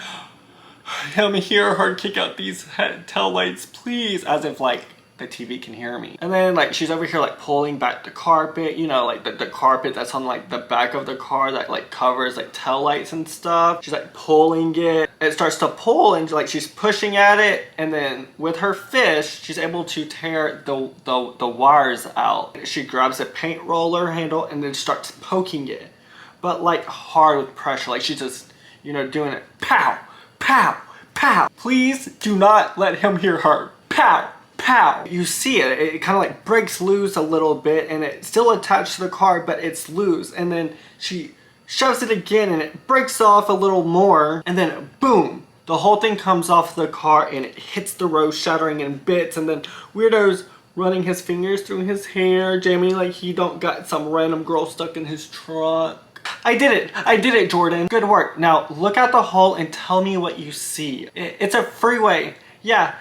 him hear her kick out these tail lights, please. As if like the TV can hear me. And then like she's over here like pulling back the carpet, you know, like the carpet that's on like the back of the car that like covers like tail lights and stuff. She's like pulling it. It starts to pull and like she's pushing at it, and then with her fist she's able to tear the wires out. She grabs a paint roller handle and then starts poking it, but like hard with pressure, like she's just, you know, doing it. Pow, pow, pow. Please do not let him hear her. Pow, pow. You see it kind of like breaks loose a little bit, and it's still attached to the car, but it's loose. And then she shoves it again and it breaks off a little more, and then boom, the whole thing comes off the car and it hits the road, shattering in bits. And then Weirdo's running his fingers through his hair, jamming like he don't got some random girl stuck in his trunk. I did it, Jordan. Good work. Now look out the hole and tell me what you see. It's a freeway. Yeah.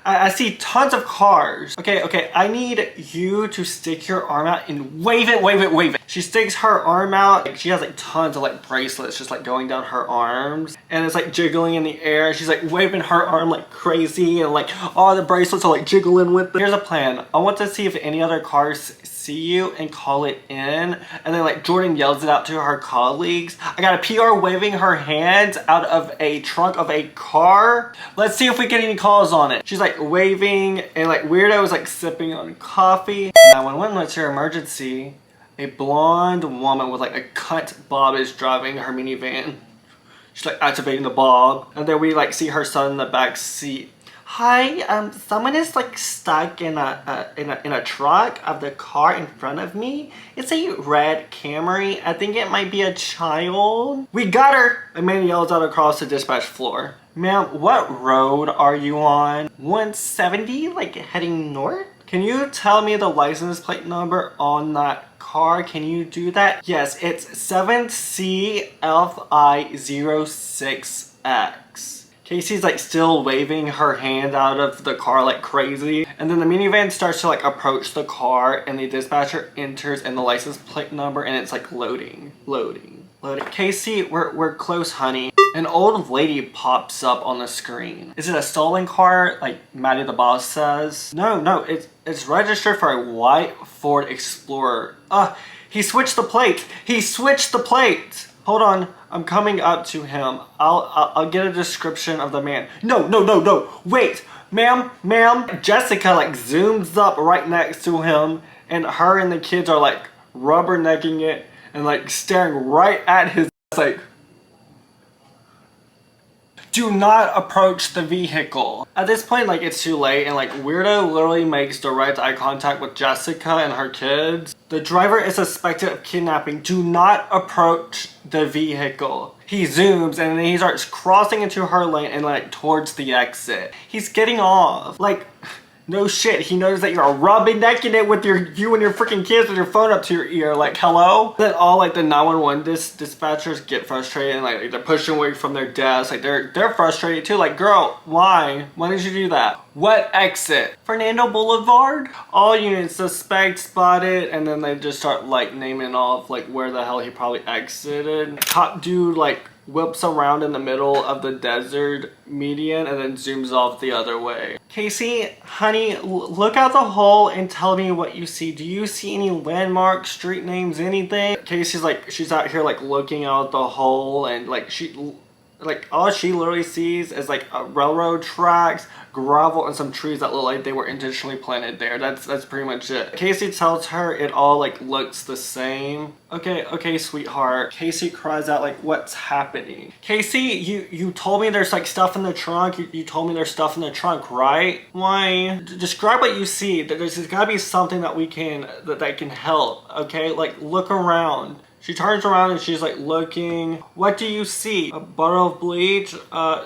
I see tons of cars. Okay, I need you to stick your arm out and wave it. She sticks her arm out. Like, she has like tons of like bracelets just like going down her arms. And it's like jiggling in the air. She's like waving her arm like crazy, and like all the bracelets are like jiggling with it. Here's a plan. I want to see if any other cars see you and call it in. And then like Jordan yells it out to her colleagues. I got a PR waving her hands out of a trunk of a car. Let's see if we get any calls on it. She's like waving, and like Weirdo is like sipping on coffee. 911, what's your emergency? A blonde woman with like a cut bob is driving her minivan. She's like activating the bob, and then we like see her son in the back seat. Hi, someone is like stuck in a truck of the car in front of me. It's a red Camry. I think it might be a child. We got her! A man yells out across the dispatch floor. Ma'am, what road are you on? 170, like heading north? Can you tell me the license plate number on that car? Can you do that? Yes, it's 7CLI06X. Casey's like still waving her hand out of the car like crazy. And then the minivan starts to like approach the car, and the dispatcher enters in the license plate number, and it's like loading. Casey, we're close, honey. An old lady pops up on the screen. Is it a stolen car, like Maddie the boss says? No, it's registered for a white Ford Explorer. He switched the plate. Hold on, I'm coming up to him. I'll get a description of the man. No, wait, ma'am. Jessica like zooms up right next to him, and her and the kids are like rubbernecking it and like staring right at his ass, like, do not approach the vehicle. At this point, like, it's too late, and like Weirdo literally makes direct eye contact with Jessica and her kids. The driver is suspected of kidnapping. Do not approach the vehicle. He zooms and then he starts crossing into her lane and like towards the exit. He's getting off. Like, No shit, he knows that you're rubbing necking it with you and your freaking kids with your phone up to your ear, like, hello? Then all, like, the 911 dispatchers get frustrated and, like, they're pushing away from their desk. Like, they're frustrated, too. Like, girl, why? Why did you do that? What exit? Fernando Boulevard? All units, suspect spotted, and then they just start, like, naming off, like, where the hell he probably exited. Cop dude, like, whips around in the middle of the desert median and then zooms off the other way. Casey, honey, look out the hole and tell me what you see. Do you see any landmarks, street names, anything? Casey's like, she's out here like looking out the hole, and like all she literally sees is like railroad tracks, gravel, and some trees that look like they were intentionally planted there. That's pretty much it. Casey tells her it all like looks the same. Okay, sweetheart. Casey cries out like, what's happening? Casey, you told me there's like stuff in the trunk. You told me there's stuff in the trunk, right? Why? Describe what you see. There's gotta be something that we can that can help. Okay, like look around. She turns around and she's like looking. What do you see? A bottle of bleach,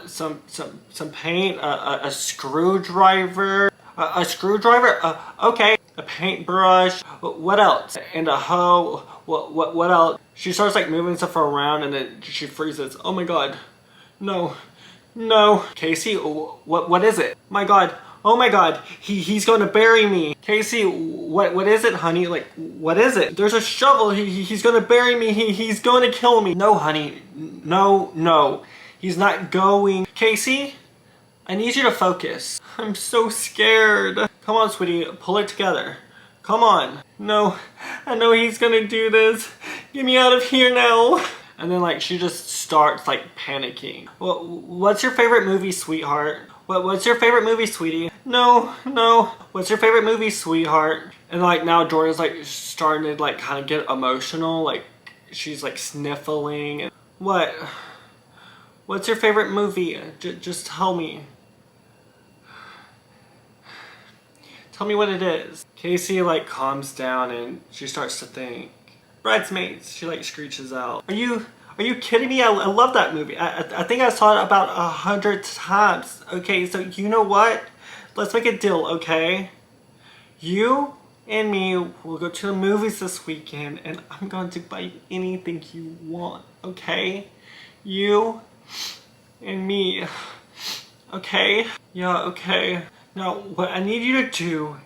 some paint, a screwdriver, a screwdriver. Okay, a paintbrush. What else? And a hoe. What else? She starts like moving stuff around and then she freezes. Oh my god, no. Casey, what is it? My god. Oh my god, he's going to bury me. Casey, what is it, honey? Like, what is it? There's a shovel. He's going to bury me. He's going to kill me. No, honey. No. He's not going. Casey, I need you to focus. I'm so scared. Come on, sweetie. Pull it together. Come on. No, I know he's going to do this. Get me out of here now. And then, like, she just starts, like, panicking. Well, what's your favorite movie, sweetheart? What's your favorite movie, sweetie? No. What's your favorite movie, sweetheart? And like now Jordan's like starting to like kind of get emotional. Like she's like sniffling. What's your favorite movie? Just tell me. Tell me what it is. Casey like calms down and she starts to think. Bridesmaids, she like screeches out. Are you kidding me? I love that movie. I think I saw it about 100 times. Okay, so you know what? Let's make a deal, okay? You and me will go to the movies this weekend and I'm going to buy you anything you want, okay? You and me, okay? Yeah, okay. Now, what I need you to do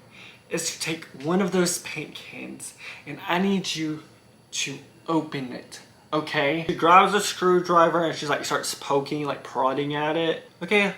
is to take one of those paint cans and I need you to open it. Okay. She grabs a screwdriver and she's like starts poking, like prodding at it. Okay.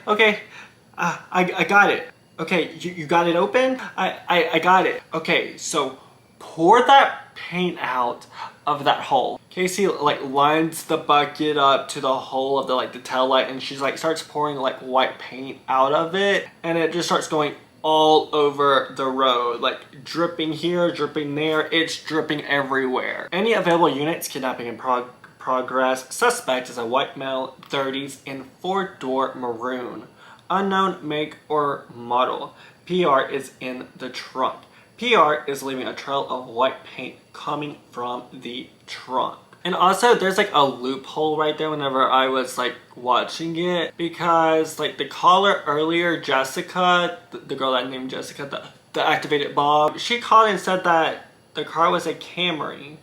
I got it. Okay, you got it open? I got it. Okay, so pour that paint out of that hole. Casey like lines the bucket up to the hole of the tail light and she's like starts pouring like white paint out of it and it just starts going all over the road, like dripping here, dripping there. It's dripping everywhere. Any available units, kidnapping in progress. Suspect is a white male, 30s, in 4-door maroon. Unknown make or model. PR is in the trunk. PR is leaving a trail of white paint coming from the trunk. And also there's like a loophole right there whenever I was like watching it because like the caller earlier, Jessica, the girl that named Jessica, the activated Bob, she called and said that the car was a Camry,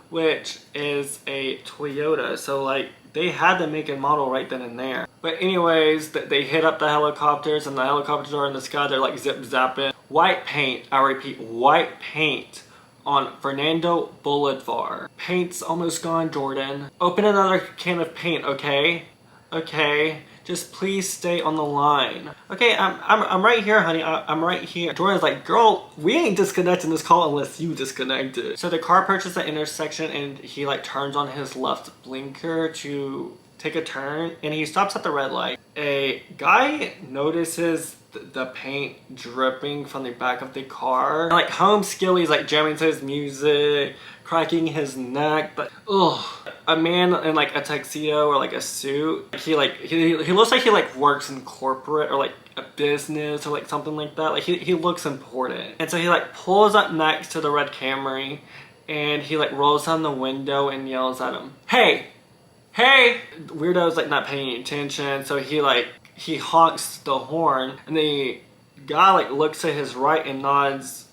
which is a Toyota. So like they had the make and model right then and there. But anyways, they hit up the helicopters and the helicopters are in the sky. They're like zip zapping. White paint, I repeat, white paint on Fernando Boulevard. Paint's almost gone, Jordan. Open another can of paint, okay? Okay. Just please stay on the line. Okay, I'm right here, honey. I'm right here. Jordan's like, girl, we ain't disconnecting this call unless you disconnect it. So the car approaches the intersection and he like turns on his left blinker to take a turn and he stops at the red light. A guy notices the paint dripping from the back of the car. And, like home skilly's like jamming to his music, cracking his neck, but ugh. A man in like a tuxedo or like a suit, he looks like he like works in corporate or like a business or like something like that. Like he looks important. And so he like pulls up next to the red Camry and he like rolls down the window and yells at him, hey! Weirdo's like not paying attention, so he honks the horn and then guy like looks to his right and nods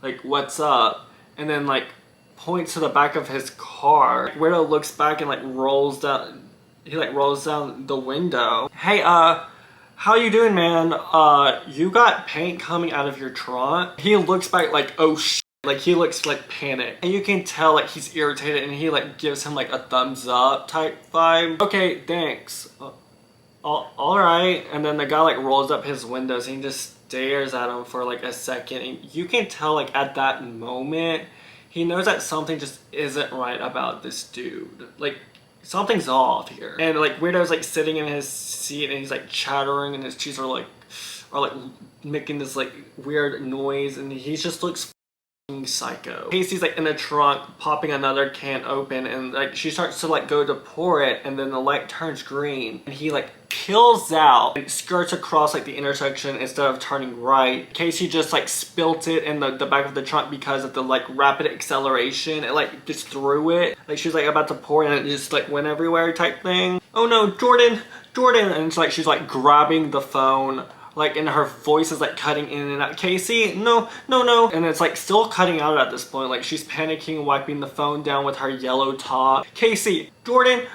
like what's up, and then like points to the back of his car. Weirdo looks back and like rolls down. He like rolls down the window. Hey, how you doing, man? You got paint coming out of your trunk? He looks back like, oh shit. Like he looks like panicked, and you can tell like he's irritated, and he like gives him like a thumbs up type vibe. Okay, thanks. All right. And then the guy like rolls up his windows and he just stares at him for like a second, and you can tell like at that moment he knows that something just isn't right about this dude. Like something's off here. And like Weirdo's like sitting in his seat and he's like chattering, and his cheeks are like making this like weird noise, and he just looks psycho. Casey's like in the trunk popping another can open, and like she starts to like go to pour it, and then the light turns green and he like peels out and skirts across like the intersection instead of turning right. Casey just like spilt it in the back of the trunk because of the like rapid acceleration. It like just threw it. Like she was like about to pour it and it just like went everywhere type thing. Oh no, Jordan! And it's like she's like grabbing the phone, like, and her voice is like cutting in and out. Casey, no. And it's like still cutting out at this point. Like she's panicking, wiping the phone down with her yellow top. Casey, Jordan,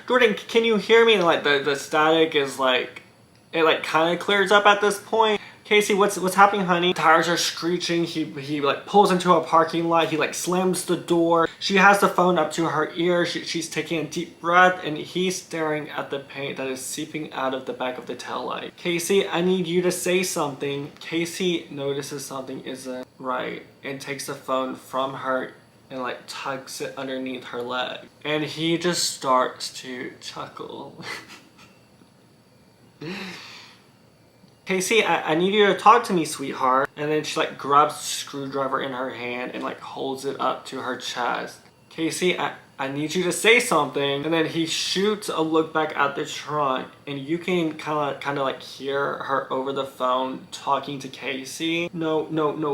can you hear me? And like the static is like, it like kind of clears up at this point. Casey, what's happening, honey? Tires are screeching. He like pulls into a parking lot. He like slams the door. She has the phone up to her ear. She's taking a deep breath, and he's staring at the paint that is seeping out of the back of the taillight. Casey, I need you to say something. Casey notices something isn't right and takes the phone from her and like tucks it underneath her leg. And he just starts to chuckle. Casey, I need you to talk to me, sweetheart. And then she like grabs the screwdriver in her hand and like holds it up to her chest. Casey, I need you to say something. And then he shoots a look back at the trunk, and you can kind of like hear her over the phone talking to Casey. No,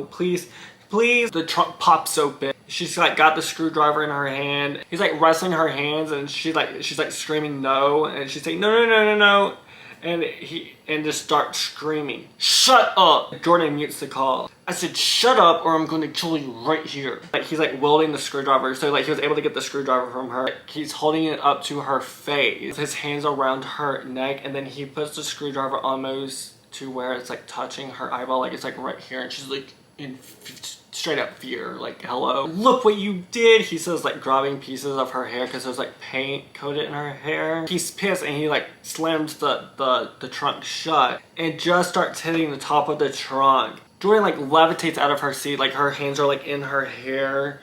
please. The trunk pops open. She's like got the screwdriver in her hand. He's like wrestling her hands, and she's like screaming no, and she's saying no. And he just starts screaming, shut up! Jordan mutes the call. I said, shut up or I'm going to kill you right here. Like he's like wielding the screwdriver, so like he was able to get the screwdriver from her. Like, he's holding it up to her face, his hands around her neck, and then he puts the screwdriver almost to where it's like touching her eyeball, like it's like right here, and she's like in straight up fear, like hello, look what you did, he says, like grabbing pieces of her hair because there's like paint coated in her hair. He's pissed and he like slams the trunk shut and just starts hitting the top of the trunk. Jordan like levitates out of her seat, like her hands are like in her hair,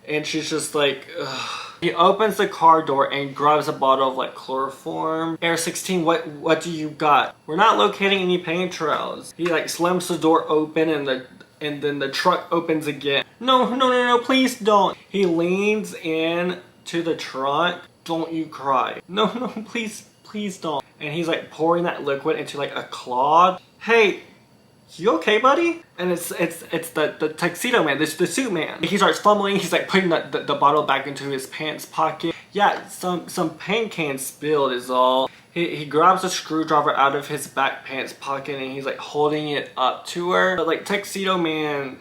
and she's just like, ugh. He opens the car door and grabs a bottle of like chloroform. Air 16, what do you got? We're not locating any paint trails. He like slams the door open, and then the truck opens again. No, please don't. He leans in to the trunk. Don't you cry. No, please don't. And he's like pouring that liquid into like a cloth. Hey, you okay, buddy? And it's the tuxedo man, the suit man. He starts fumbling. He's like putting the bottle back into his pants pocket. Yeah, some paint can spilled is all. He grabs a screwdriver out of his back pants pocket and he's like holding it up to her. But like tuxedo man's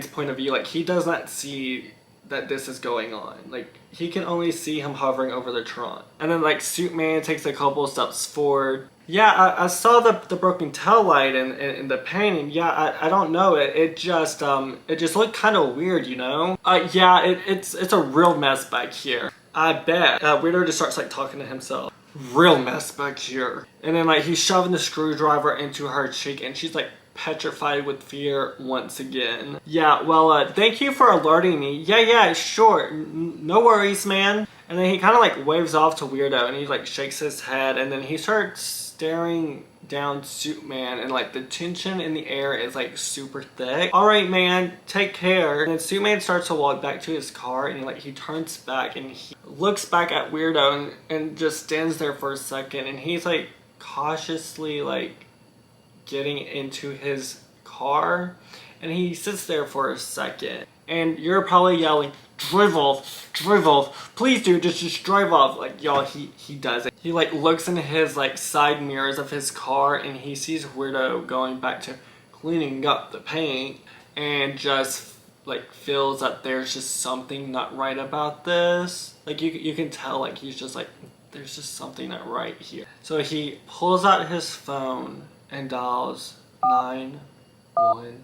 point of view, like he does not see that this is going on. Like he can only see him hovering over the trunk. And then like suit man takes a couple steps forward. Yeah, I saw the broken tail light and the paint, and yeah, I don't know, it just looked kind of weird, you know? Yeah, it's a real mess back here. I bet. Weirdo just starts like talking to himself. Real mess back here. And then like he's shoving the screwdriver into her cheek, and she's like petrified with fear once again. Yeah, well, thank you for alerting me. Yeah, sure. No worries, man. And then he kind of like waves off to Weirdo, and he like shakes his head, and then he starts staring down Suit Man, and like the tension in the air is like super thick. All right, man, take care. And then Suit Man starts to walk back to his car, and he turns back and he looks back at Weirdo and just stands there for a second, and he's like cautiously like getting into his car, and he sits there for a second, and you're probably yelling, drive off, please dude, just drive off. Like y'all, he does it. He like looks into his like side mirrors of his car, and he sees Weirdo going back to cleaning up the paint and just like feels that there's just something not right about this. Like you can tell like he's just like there's just something not right here. So he pulls out his phone and dials 911.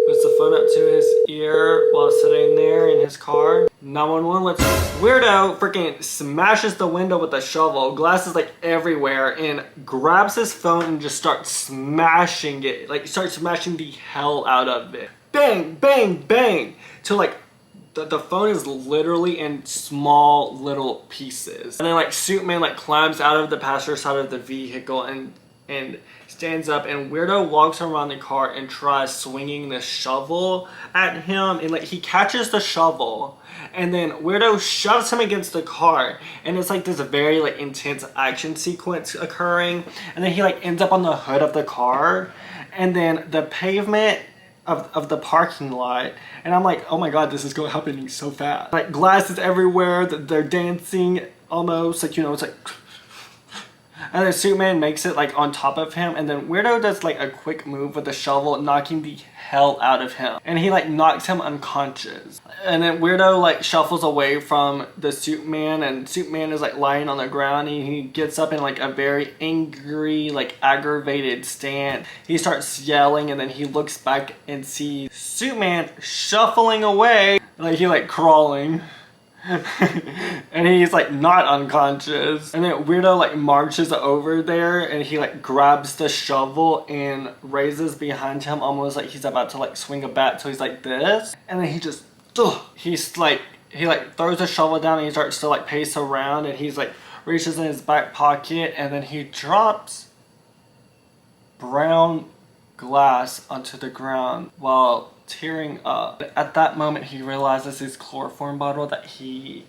Puts the phone up to his ear while sitting there in his car. 911 lets weirdo freaking smashes the window with a shovel. Glass is like everywhere and grabs his phone and just starts smashing it. Like starts smashing the hell out of it. Bang, bang, bang. Till like the phone is literally in small little pieces. And then like Suitman like climbs out of the passenger side of the vehicle and stands up, and Weirdo walks around the car and tries swinging the shovel at him, and like he catches the shovel and then Weirdo shoves him against the car, and it's like this very like intense action sequence occurring, and then he like ends up on the hood of the car and then the pavement of the parking lot, and I'm like, oh my god, this is going happening so fast. Like glass is everywhere, they're dancing almost like, you know, it's like and then Suitman makes it like on top of him, and then Weirdo does like a quick move with the shovel, knocking the hell out of him, and he like knocks him unconscious. And then Weirdo like shuffles away from the Suitman, and Suitman is like lying on the ground, and he gets up in like a very angry, like aggravated stance. He starts yelling, and then he looks back and sees Suitman shuffling away, like he like crawling. And he's like not unconscious, and then Weirdo like marches over there and he like grabs the shovel and raises behind him almost like he's about to like swing a bat, so he's like this, and then he just he's like he like throws the shovel down and he starts to like pace around, and he's like reaches in his back pocket and then he drops brown glass onto the ground while tearing up. At that moment he realizes his chloroform bottle that he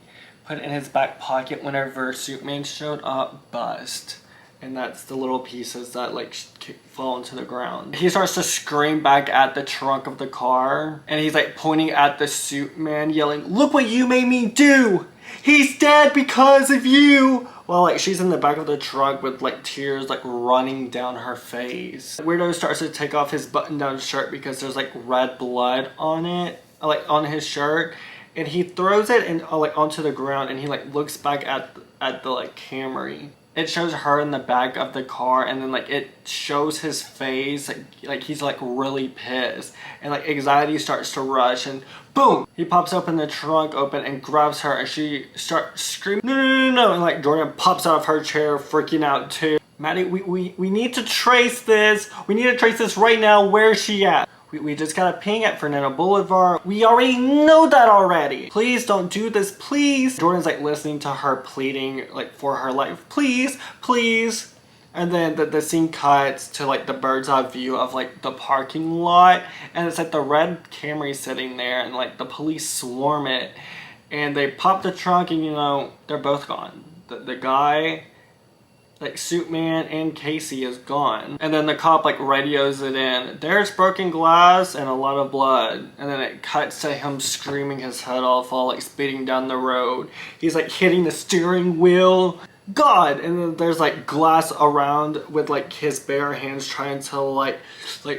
put in his back pocket whenever Suitman showed up bust, and that's the little pieces that like fall into the ground. He starts to scream back at the trunk of the car, and he's like pointing at the Suitman yelling, "Look what you made me do! He's dead because of you!" Well, like she's in the back of the truck with like tears like running down her face. Weirdo starts to take off his button-down shirt because there's like red blood on it, like on his shirt, and he throws it in like onto the ground, and he like looks back at the like Camry. It shows her in the back of the car, and then like it shows his face like he's like really pissed, and like anxiety starts to rush, and boom, he pops open the trunk open and grabs her, and she starts screaming, no, no, no, no, and like Jordan pops out of her chair freaking out too. Maddie, we need to trace this. We need to trace this right now. Where is she at? We just got a ping at Fernando Boulevard. We already know that already. Please don't do this, please. Jordan's like listening to her pleading like for her life. Please, please. And then the scene cuts to like the bird's eye view of like the parking lot. And it's like the red Camry sitting there, and like the police swarm it. And they pop the trunk, and you know, they're both gone. The guy, like Suitman and Casey, is gone. And then the cop like radios it in. There's broken glass and a lot of blood. And then it cuts to him screaming his head off while like speeding down the road. He's like hitting the steering wheel. God! And then there's like glass around with like his bare hands trying to like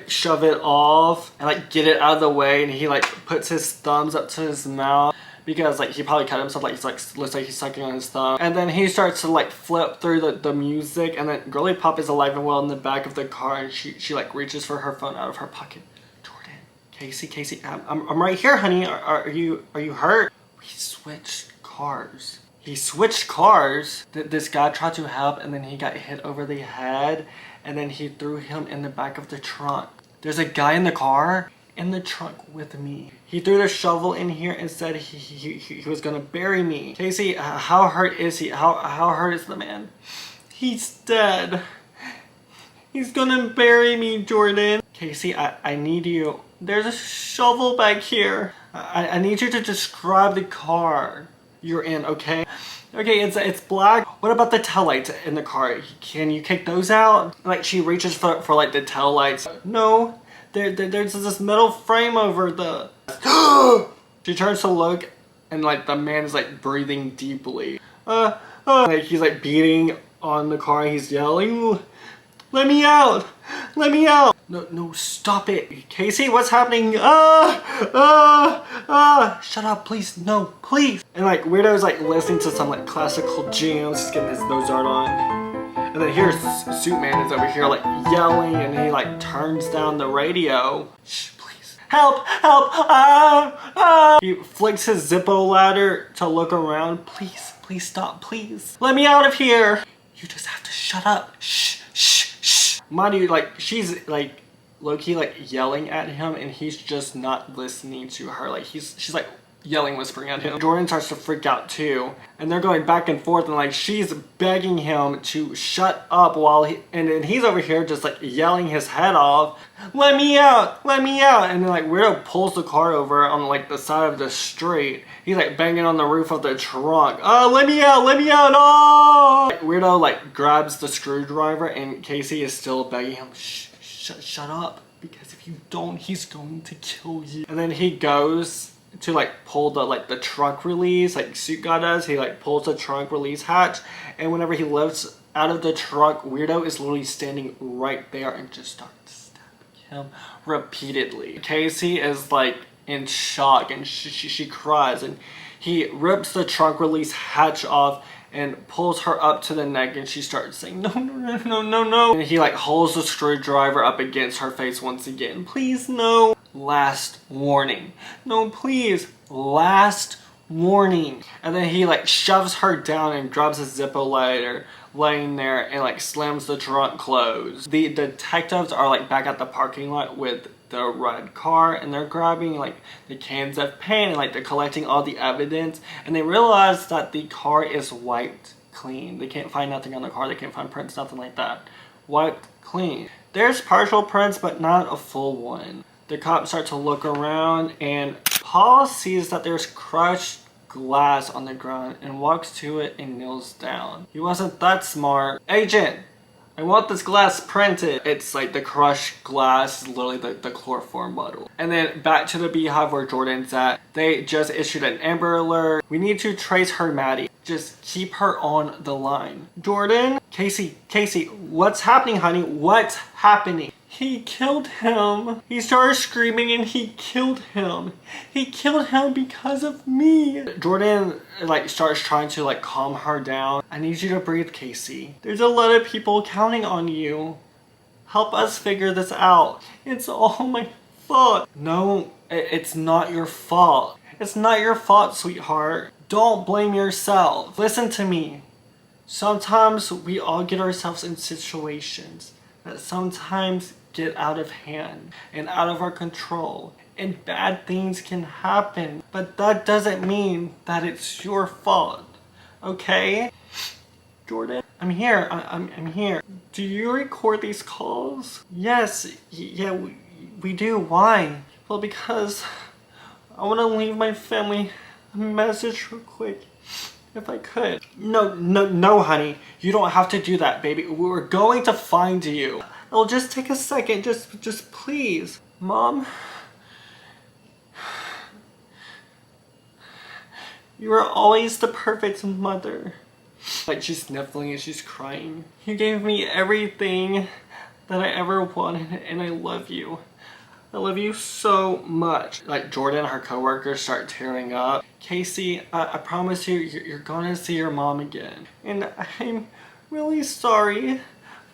shove it off and like get it out of the way. And he like puts his thumbs up to his mouth, because like he probably cut himself, like he's like looks like he's sucking on his thumb. And then he starts to like flip through the music, and then Girly Pop is alive and well in the back of the car, and she like reaches for her phone out of her pocket. Jordan, Casey, I'm right here, honey. Are you hurt? We switched cars. He switched cars. This guy tried to help, and then he got hit over the head, and then he threw him in the back of the trunk. There's a guy in the car in the trunk with me. He threw the shovel in here and said he was gonna bury me. Casey, how hurt is he? How hurt is the man? He's dead. He's gonna bury me, Jordan. Casey, I need you. There's a shovel back here. I need you to describe the car you're in, okay? Okay, it's black. What about the taillights in the car? Can you kick those out? Like she reaches for like the taillights. No, there's this metal frame over the... She turns to look, and like the man is like breathing deeply. Like he's like beating on the car. He's yelling, Let me out! Let me out! No, stop it. Casey, what's happening? Shut up, please. No, please. And like, Weirdo's like listening to some like classical jams. He's getting his nose art on. And then here's Suitman is over here like yelling, and he like turns down the radio. Shh, please. Help! Help! He flicks his Zippo ladder to look around. Please stop, please. Let me out of here. You just have to shut up. Shh. Mind you, like, she's like low-key like yelling at him, and he's just not listening to her. Like she's like yelling, whispering at him. Jordan starts to freak out too, and they're going back and forth, and like she's begging him to shut up while and then he's over here just like yelling his head off. Let me out! Let me out! And then like Weirdo pulls the car over on like the side of the street. He's like banging on the roof of the trunk. Oh, let me out! Let me out! Oh! Weirdo like grabs the screwdriver, and Casey is still begging him, shut up, because if you don't, he's going to kill you. And then he goes to like pull the trunk release, like Suit Guy does. He like pulls the trunk release hatch, and whenever he lifts out of the trunk, Weirdo is literally standing right there and just starts stabbing him repeatedly. Casey is like in shock, and she cries, and he rips the trunk release hatch off and pulls her up to the neck, and she starts saying no. And he like holds the screwdriver up against her face once again. Please, no. Last warning. No, please. Last warning. And then he like shoves her down and grabs a Zippo lighter laying there and like slams the trunk closed. The detectives are like back at the parking lot with the red car, and they're grabbing like the cans of paint, and like they're collecting all the evidence, and they realize that the car is wiped clean. They can't find nothing on the car. They can't find prints, nothing like that. Wiped clean. There's partial prints, but not a full one. The cops start to look around, and Paul sees that there's crushed glass on the ground and walks to it and kneels down. He wasn't that smart. Agent, I want this glass printed. It's like the crushed glass is literally the chloroform bottle. And then back to the beehive where Jordan's at. They just issued an Amber Alert. We need to trace her, Maddie. Just keep her on the line. Jordan? Casey, what's happening, honey? What's happening? He killed him. He started screaming and he killed him. He killed him because of me. Jordan like starts trying to like calm her down. I need you to breathe, Casey. There's a lot of people counting on you. Help us figure this out. It's all my fault. No, it's not your fault. It's not your fault, sweetheart. Don't blame yourself. Listen to me. Sometimes we all get ourselves in situations that sometimes get out of hand and out of our control, and bad things can happen, but that doesn't mean that it's your fault. Okay, Jordan, I'm here. I'm here. Do you record these calls? Yes. Yeah, we do. Why? Well, because I want to leave my family a message real quick, if I could. No, honey. You don't have to do that, baby. We're going to find you. It'll just take a second. Just please. Mom. You were always the perfect mother. Like, she's sniffling and she's crying. You gave me everything that I ever wanted, and I love you. I love you so much. Like, Jordan and her coworkers start tearing up. Casey, I promise you, you're gonna see your mom again. And I'm really sorry.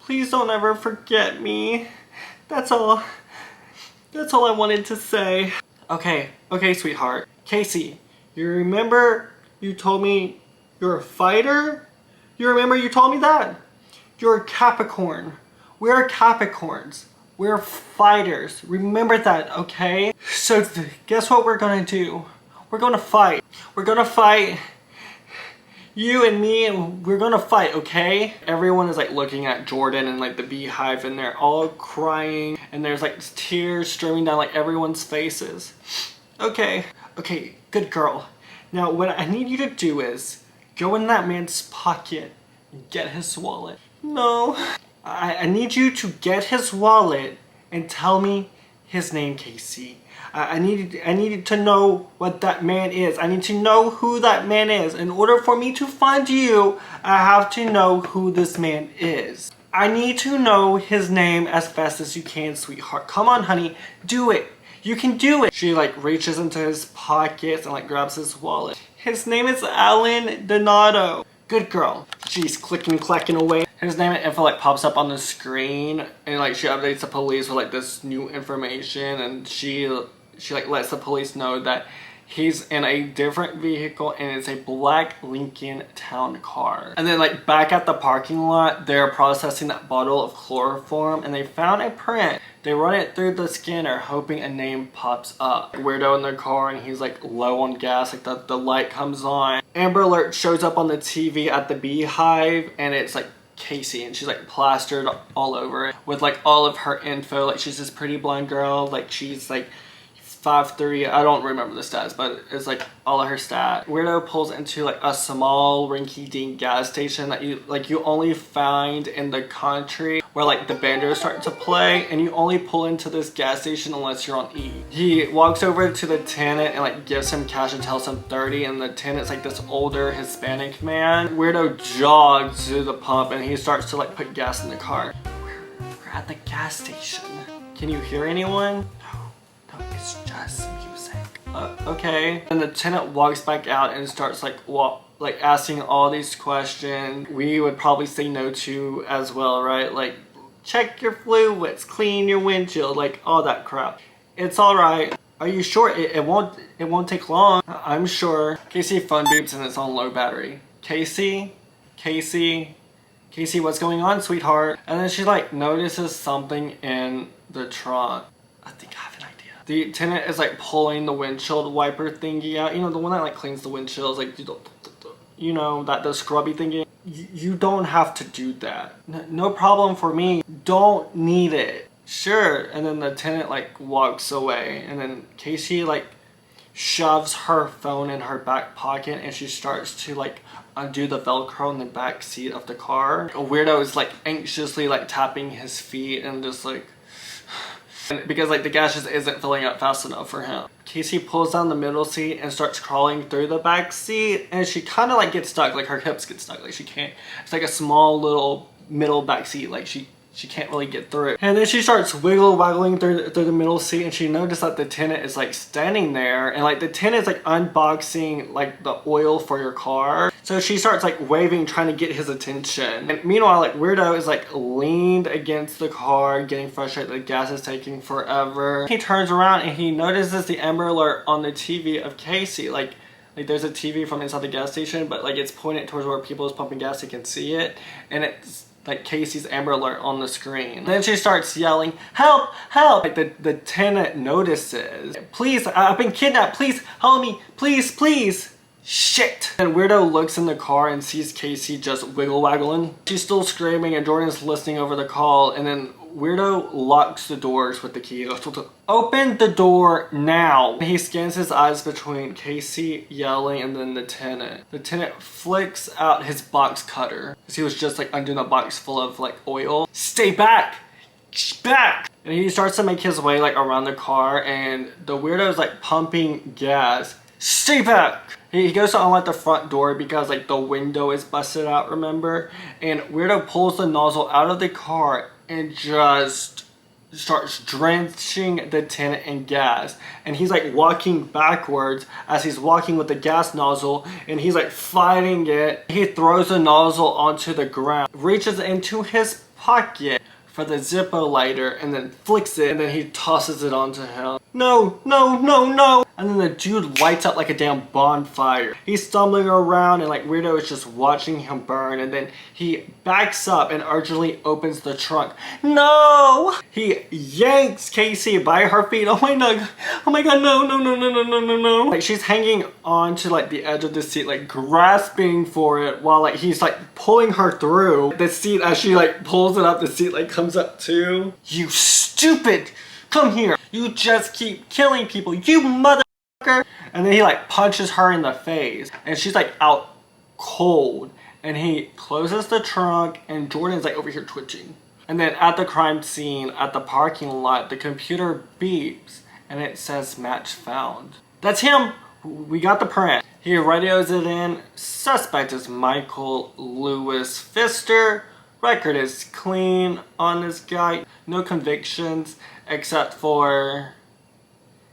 Please don't ever forget me. That's all I wanted to say. Okay, sweetheart. Casey, you remember you told me you're a fighter? You remember you told me that? You're a Capricorn. We're Capricorns. We're fighters. Remember that, okay? So guess what we're gonna do? We're gonna fight. We're gonna fight. You and me, and we're gonna fight, okay? Everyone is like looking at Jordan and like the beehive, and they're all crying, and there's like tears streaming down like everyone's faces. Okay, good girl. Now what I need you to do is go in that man's pocket and get his wallet. No, I need you to get his wallet and tell me his name, Casey. I needed to know what that man is. I need to know who that man is. In order for me to find you, I have to know who this man is. I need to know his name as fast as you can, sweetheart. Come on, honey. Do it. You can do it. She like reaches into his pockets and like grabs his wallet. His name is Alan Donato. Good girl. She's clicking, clacking away. His name and info like pops up on the screen, and like she updates the police with like this new information, and she like lets the police know that he's in a different vehicle and it's a black Lincoln Town car. And then like back at the parking lot, they're processing that bottle of chloroform and they found a print. They run it through the scanner hoping a name pops up. Weirdo in their car and he's like low on gas, like the light comes on. Amber Alert shows up on the TV at the Beehive and it's like Casey, and she's like plastered all over it with like all of her info. Like she's this pretty blonde girl, like she's like 5'3", I don't remember the stats, but it's like all of her stats. Weirdo pulls into like a small rinky-dink gas station that you only find in the country where like the bandos start to play, and you only pull into this gas station unless you're on E. He walks over to the tenant and like gives him cash and tells him 30, and the tenant's like this older Hispanic man. Weirdo jogs to the pump and he starts to like put gas in the car. We're at the gas station. Can you hear anyone? It's just music. Okay. And the tenant walks back out and starts like asking all these questions we would probably say no to as well, right? Like, check your fluids, clean your windshield, like all that crap. It's all right. Are you sure? It won't take long. I'm sure. Casey phone beeps and it's on low battery. Casey, what's going on, sweetheart? And then she like notices something in the trunk. I think I have an idea. The tenant is like pulling the windshield wiper thingy out. You know, the one that like cleans the windshields, like, you know, the scrubby thingy. You don't have to do that. No problem for me. Don't need it. Sure. And then the tenant like walks away, and then Casey like shoves her phone in her back pocket and she starts to like undo the Velcro in the back seat of the car. A weirdo is like anxiously like tapping his feet and just like, because like the gas just isn't filling up fast enough for him. Casey pulls down the middle seat and starts crawling through the back seat, and she kind of like gets stuck, like her hips get stuck, like she can't, it's like a small little middle back seat, like she can't really get through it. And then she starts waggling through the middle seat, and she noticed that the tenant is like standing there, and like the tenant is like unboxing like the oil for your car. So she starts like waving, trying to get his attention. And meanwhile, like Weirdo is like leaned against the car, getting frustrated that the gas is taking forever. He turns around and he notices the Amber Alert on the TV of Casey. Like there's a TV from inside the gas station, but like it's pointed towards where people is pumping gas, so you can see it. And it's like Casey's Amber Alert on the screen. Then she starts yelling, help, help! Like the tenant notices. Please, I've been kidnapped, please help me, please. Shit! And Weirdo looks in the car and sees Casey just wiggle-waggling. She's still screaming and Jordan's listening over the call, and then Weirdo locks the doors with the key. Open the door now! He scans his eyes between Casey yelling and then the tenant. The tenant flicks out his box cutter, because he was just like undoing a box full of like oil. Stay back! Back! And he starts to make his way like around the car, and the Weirdo is like pumping gas. Stay back! He goes to unlock the front door because like the window is busted out, remember? And Weirdo pulls the nozzle out of the car and just starts drenching the tenant in gas. And he's like walking backwards as he's walking with the gas nozzle, and he's like fighting it. He throws the nozzle onto the ground, reaches into his pocket for the Zippo lighter, and then flicks it, and then he tosses it onto him. No! And then the dude lights up like a damn bonfire. He's stumbling around, and like Weirdo is just watching him burn, and then he backs up and urgently opens the trunk. No! He yanks Casey by her feet. Oh my god, no. Like she's hanging on to like the edge of the seat, like grasping for it, while like he's like pulling her through the seat. As she like pulls it up, the seat like comes up too. You stupid! Come here! You just keep killing people, you motherfucker! And then he like punches her in the face, and she's like out cold. And he closes the trunk, and Jordan's like over here twitching. And then at the crime scene, at the parking lot, the computer beeps, and it says match found. That's him! We got the print. He radios it in. Suspect is Michael Lewis Pfister. record is clean on this guy. No convictions except for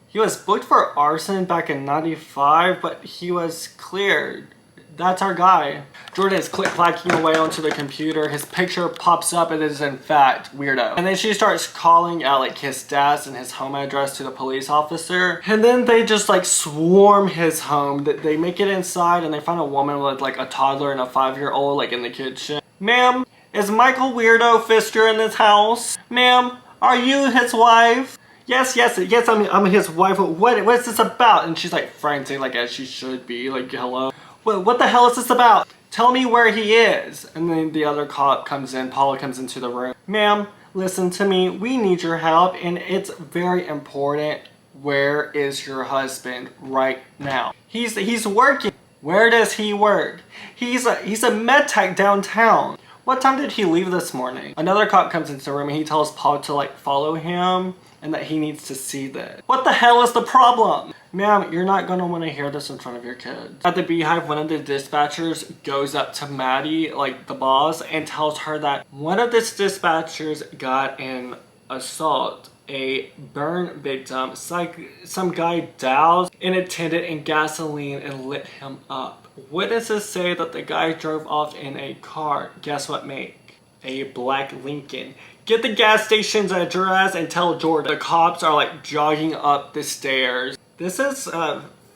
he was booked for arson back in 95, but he was cleared. That's our guy. Jordan is click-clacking away onto the computer. His picture pops up. It is in fact Weirdo. And then she starts calling out like his stats and his home address to the police officer. And then they just like swarm his home. They make it inside and they find a woman with like a toddler and a 5-year-old like in the kitchen. Ma'am, is Michael Weirdo Pfister in this house? Ma'am, are you his wife? Yes, I'm his wife. What is this about? And she's like frantic, like as she should be. Like, hello? What the hell is this about? Tell me where he is. And then the other cop comes in. Paula comes into the room. Ma'am, listen to me. We need your help, and it's very important. Where is your husband right now? He's working. Where does he work? He's a med tech downtown. What time did he leave this morning? Another cop comes into the room and he tells Paul to like follow him and that he needs to see this. What the hell is the problem? Ma'am, you're not gonna wanna hear this in front of your kids. At the Beehive, one of the dispatchers goes up to Maddie, like the boss, and tells her that one of the dispatchers got an assault, a burn victim. It's like some guy doused an attendant in gasoline and lit him up. Witnesses say that the guy drove off in a car. Guess what make? A black Lincoln. Get the gas station's address and tell Jordan. The cops are like jogging up the stairs. This is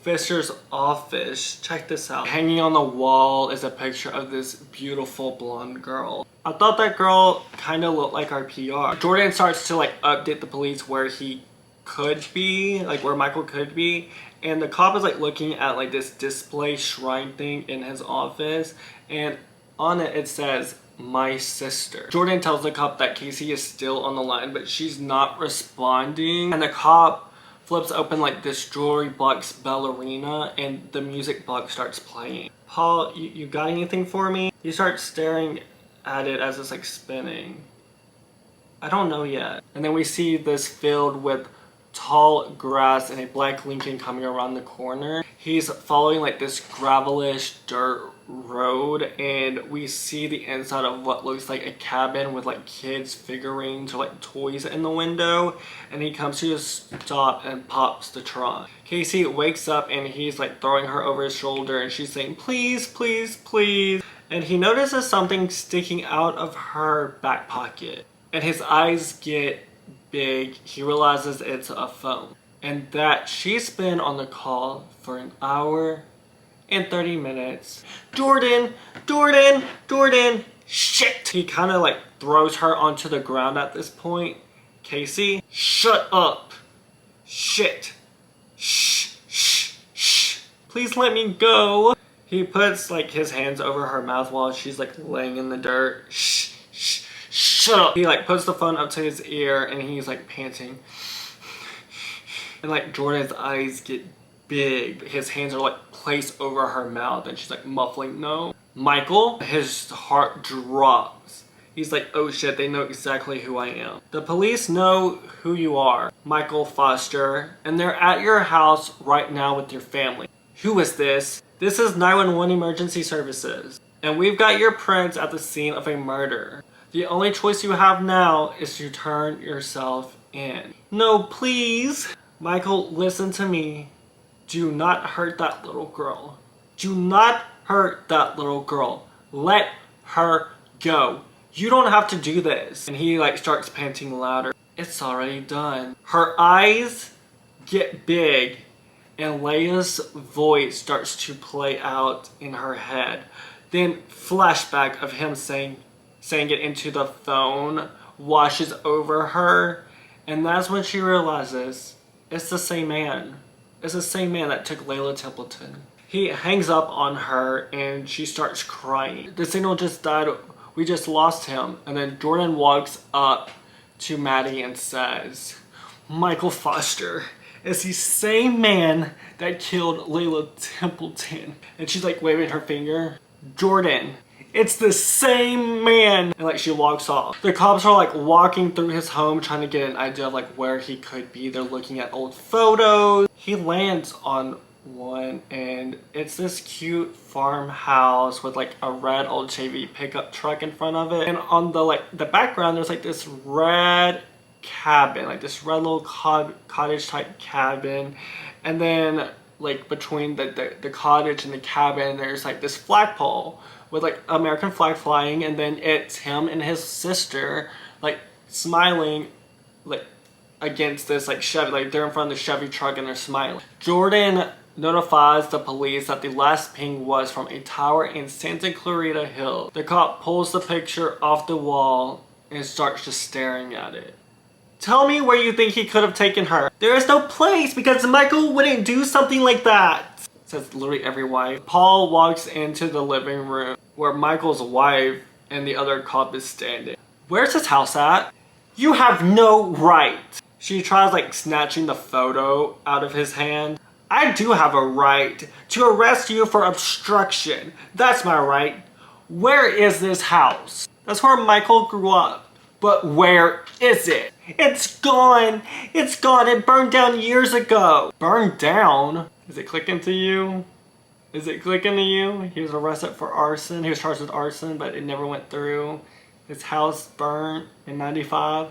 Fisher's office. Check this out. Hanging on the wall is a picture of this beautiful blonde girl. I thought that girl kind of looked like our PR. Jordan starts to like update the police where he could be, like where Michael could be. And the cop is like looking at like this display shrine thing in his office. And on it, it says, my sister. Jordan tells the cop that Casey is still on the line, but she's not responding. And the cop flips open like this jewelry box ballerina and the music box starts playing. Paul, you got anything for me? He starts staring at it as it's like spinning. I don't know yet. And then we see this field with tall grass and a black Lincoln coming around the corner. He's following like this gravelish dirt road and we see the inside of what looks like a cabin with like kids figurines or like toys in the window, and he comes to a stop and pops the trunk. Casey wakes up and he's like throwing her over his shoulder and she's saying please, please, please, and he notices something sticking out of her back pocket and his eyes get big. He realizes it's a phone and that she's been on the call for an hour and 30 minutes. Jordan, shit! He kind of like throws her onto the ground at this point. Casey, shut up. Shit. Shh. Please let me go. He puts like his hands over her mouth while she's like laying in the dirt. Shut up. He like puts the phone up to his ear and he's like panting. And like Jordan's eyes get big. His hands are like placed over her mouth and she's like muffling no. Michael, his heart drops. He's like, oh shit, they know exactly who I am. The police know who you are, Michael Foster, and they're at your house right now with your family. Who is this? This is 911 Emergency Services. And we've got your prints at the scene of a murder. The only choice you have now is to turn yourself in. No, please. Michael, listen to me. Do not hurt that little girl. Do not hurt that little girl. Let her go. You don't have to do this. And he like starts panting louder. It's already done. Her eyes get big and Leia's voice starts to play out in her head. Then flashback of him saying it into the phone washes over her. And that's when she realizes it's the same man. It's the same man that took Layla Templeton. He hangs up on her and she starts crying. The signal just died. We just lost him. And then Jordan walks up to Maddie and says, Michael Foster is the same man that killed Layla Templeton. And she's like waving her finger. Jordan, it's the same man. And like she walks off. The cops are like walking through his home trying to get an idea of like where he could be. They're looking at old photos. He lands on one, and it's this cute farmhouse with like a red old Chevy pickup truck in front of it, and on the background there's like this red cabin, like this red little cottage type cabin, and then like between the cottage and the cabin there's like this flagpole with like American flag flying, and then it's him and his sister like smiling like against this like Chevy, like they're in front of the Chevy truck and they're smiling. Jordan notifies the police that the last ping was from a tower in Santa Clarita Hills. The cop pulls the picture off the wall and starts just staring at it. Tell me where you think he could have taken her. There is no place because Michael wouldn't do something like that, says literally every wife. Paul walks into the living room where Michael's wife and the other cop is standing. Where's his house at? You have no right. She tries like snatching the photo out of his hand. I do have a right to arrest you for obstruction. That's my right. Where is this house? That's where Michael grew up. But where is it? It's gone. It's gone. It burned down years ago. Burned down? Is it clicking to you? Is it clicking to you? He was arrested for arson. He was charged with arson, but it never went through. His house burned in 95.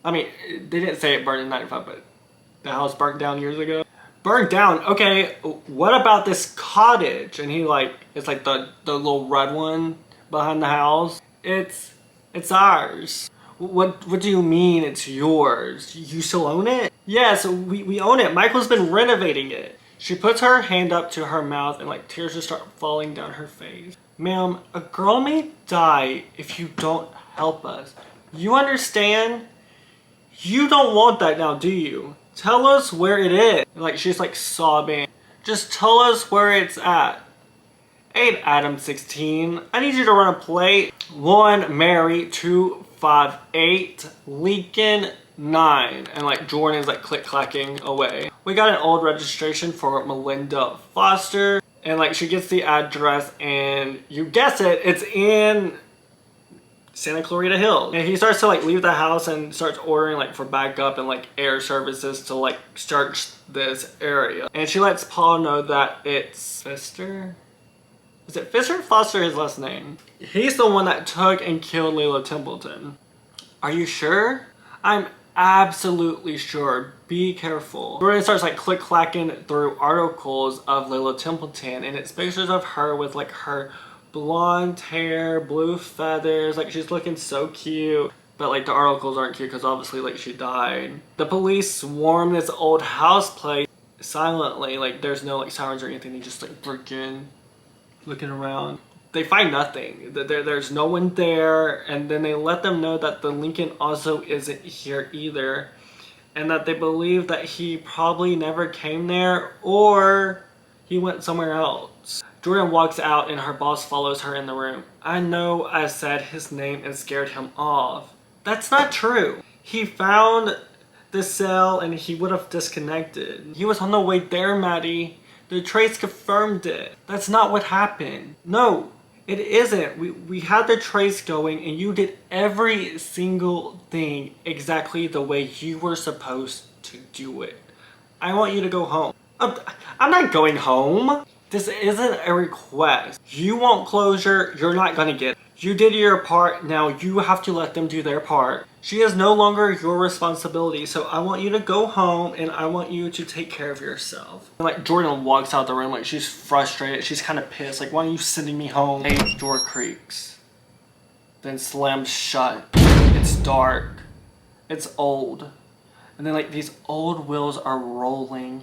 I mean, they didn't say it burned in 95, but the house burnt down years ago. Burned down. Okay, what about this cottage? And he like, it's like the little red one behind the house. It's ours. What do you mean it's yours? You still own it? Yes, we own it. Michael's been renovating it. She puts her hand up to her mouth and like tears just start falling down her face. Ma'am, a girl may die if you don't help us. You understand? You don't want that now, do you? Tell us where it is. Like she's like sobbing. Just tell us where it's at. 8 Adam 16. I need you to run a plate. 1 Mary 258 Lincoln 9. And like Jordan's like click clacking away. We got an old registration for Melinda Foster. And like she gets the address and you guess it, it's in Santa Clarita Hills. And he starts to like leave the house and starts ordering like for backup and like air services to like search this area. And she lets Paul know that it's Pfister. Is it Pfister? Foster, his last name. He's the one that took and killed Layla Templeton. Are you sure? I'm absolutely sure. Be careful. Jordan starts like click clacking through articles of Layla Templeton, and it's pictures of her with like her blonde hair, blue feathers, like she's looking so cute. But like the articles aren't cute because obviously like she died. The police swarm this old house place silently, like there's no like sirens or anything. They just like break in, looking around. They find nothing. There's no one there, and then they let them know that the Lincoln also isn't here either, and that they believe that he probably never came there or he went somewhere else. Jordan walks out and her boss follows her in the room. I know I said his name and scared him off. That's not true. He found the cell and he would have disconnected. He was on the way there, Maddie. The trace confirmed it. That's not what happened. No, it isn't. We had the trace going and you did every single thing exactly the way you were supposed to do it. I want you to go home. I'm not going home. This isn't a request. You want closure, you're not gonna get it. You did your part, now you have to let them do their part. She is no longer your responsibility, so I want you to go home and I want you to take care of yourself. And like Jordan walks out the room, like she's frustrated, she's kind of pissed, like why are you sending me home? A door creaks, then slams shut. It's dark, it's old, and then like these old wheels are rolling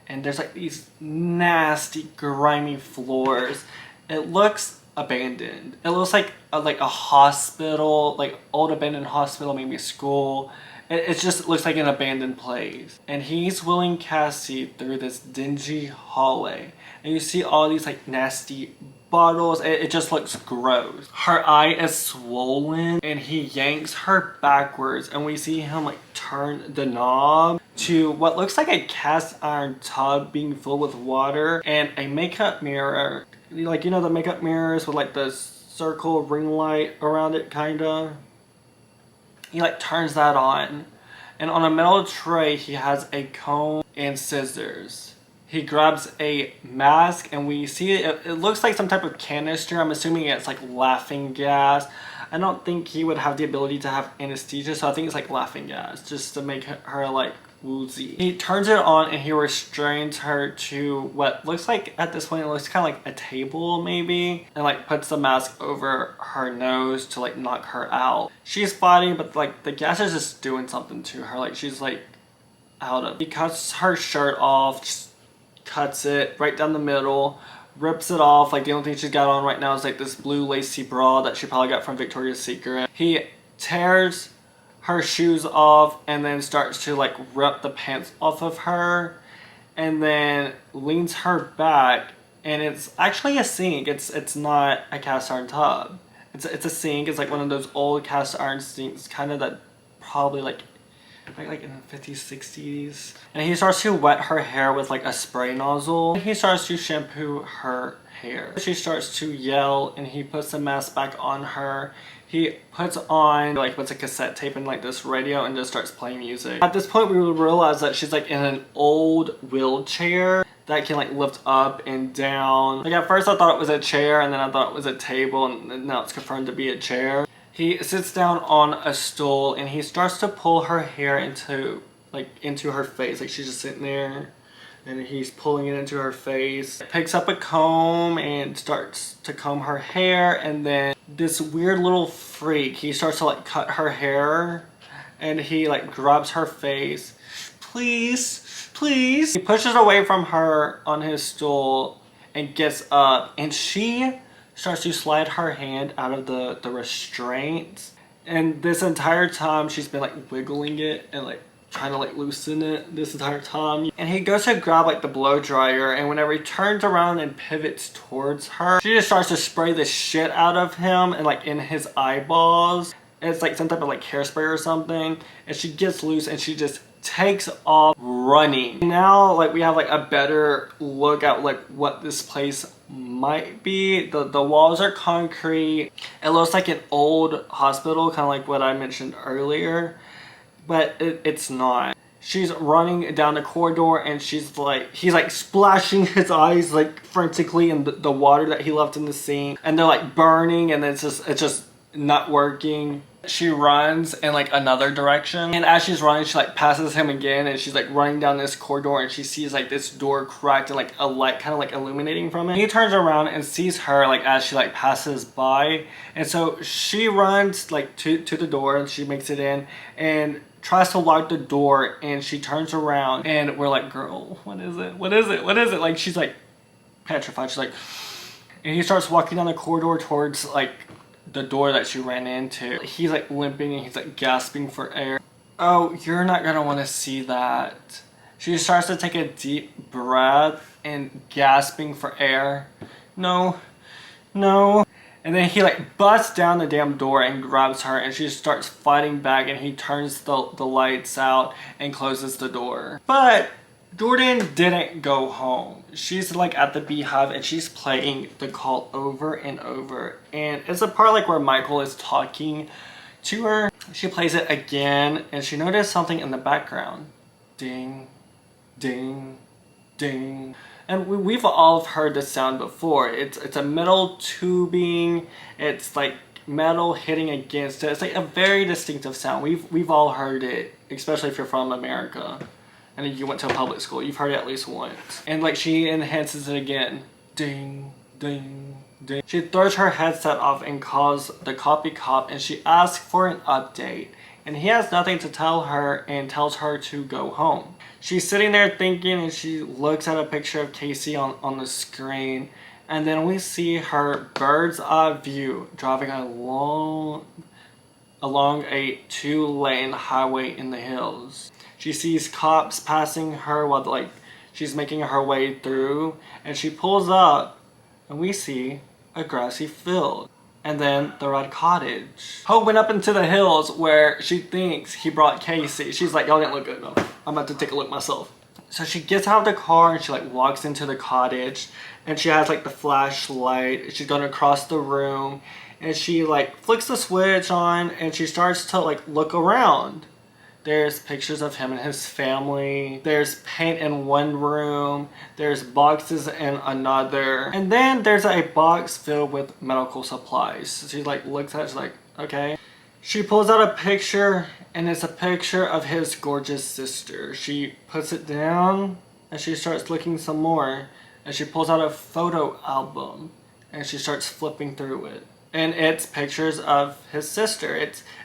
and there's like these nasty grimy floors. It looks abandoned. It looks like a hospital, like old abandoned hospital, maybe a school. It just looks like an abandoned place. And he's wheeling Cassie through this dingy hallway. And you see all these like nasty bottles. It just looks gross. Her eye is swollen and he yanks her backwards and we see him like turn the knob to what looks like a cast iron tub being filled with water and a makeup mirror. Like, you know, the makeup mirrors with like the circle ring light around it, kinda. He like turns that on, and on a metal tray he has a comb and scissors. he grabs a mask and we see it looks like some type of canister. I'm assuming it's like laughing gas. I don't think he would have the ability to have anesthesia, so I think it's like laughing gas just to make her like woozy. He turns it on and he restrains her to what looks like, at this point it looks kind of like a table maybe, and like puts the mask over her nose to like knock her out. She's fighting, but like the gas is just doing something to her. Like she's like out of. He cuts her shirt off, just cuts it right down the middle, rips it off. Like the only thing she's got on right now is like this blue lacy bra that she probably got from Victoria's Secret. He tears her shoes off and then starts to like rip the pants off of her and then leans her back, and it's actually a sink. It's not a cast iron tub. It's a sink. It's like one of those old cast iron sinks, kind of that probably like in the 50s, 60s. And he starts to wet her hair with like a spray nozzle. He starts to shampoo her hair. She starts to yell and he puts the mask back on her. He puts on like what's a cassette tape and like this radio and just starts playing music. At this point we realize that she's like in an old wheelchair that can like lift up and down. Like at first I thought it was a chair, and then I thought it was a table, and now it's confirmed to be a chair. He sits down on a stool and he starts to pull her hair into her face. Like she's just sitting there and he's pulling it into her face. Picks up a comb and starts to comb her hair, and then this weird little freak, he starts to like cut her hair and he like grabs her face. Please, please. He pushes away from her on his stool and gets up, and she starts to slide her hand out of the restraints, and this entire time she's been like wiggling it and like trying to like loosen it this entire time. And he goes to grab like the blow dryer, and whenever he turns around and pivots towards her, she just starts to spray the shit out of him and like in his eyeballs. It's like some type of like hairspray or something, and she gets loose and she just takes off running. Now like we have like a better look at like what this place might be. The walls are concrete. It looks like an old hospital, kind of like what I mentioned earlier, but it's not. She's running down the corridor and he's like splashing his eyes like frantically in the water that he left in the sink, and they're like burning, and it's just not working. She runs in like another direction, and as she's running she like passes him again, and she's like running down this corridor and she sees like this door cracked and like a light kind of like illuminating from it. He turns around and sees her like as she like passes by, and so she runs like to the door and she makes it in and tries to lock the door, and she turns around and we're like, girl, what is it? What is it? What is it? Like she's like petrified. She's like, and he starts walking down the corridor towards like the door that she ran into. He's like limping and he's like gasping for air. Oh, you're not gonna want to see that. She starts to take a deep breath and gasping for air. No, no. And then he like busts down the damn door and grabs her, and she starts fighting back, and he turns the lights out and closes the door. But Jordan didn't go home. She's like at the Beehive and she's playing the call over and over, and it's a part like where Michael is talking to her. She plays it again and she noticed something in the background. Ding, ding, ding. And we've all heard this sound before. It's a metal tubing. It's like metal hitting against it. It's like a very distinctive sound. We've all heard it, especially if you're from America and you went to a public school. You've heard it at least once. And like she enhances it again. Ding, ding, ding. She throws her headset off and calls the cop, and she asks for an update. And he has nothing to tell her and tells her to go home. She's sitting there thinking, and she looks at a picture of Casey on the screen. And then we see her bird's eye view driving along a 2-lane highway in the hills. She sees cops passing her while like she's making her way through, and she pulls up and we see a grassy field and then the red cottage. Hope went up into the hills where she thinks he brought Casey. She's like, y'all didn't look good enough. I'm about to take a look myself. So she gets out of the car and she like walks into the cottage, and she has like the flashlight. She's going across the room and she like flicks the switch on and she starts to like look around There's pictures of him and his family. There's paint in one room. There's boxes in another. And then there's a box filled with medical supplies. She like looks at it, she's like, okay. She pulls out a picture, and it's a picture of his gorgeous sister. She puts it down and she starts looking some more. And she pulls out a photo album and she starts flipping through it. And it's pictures of his sister.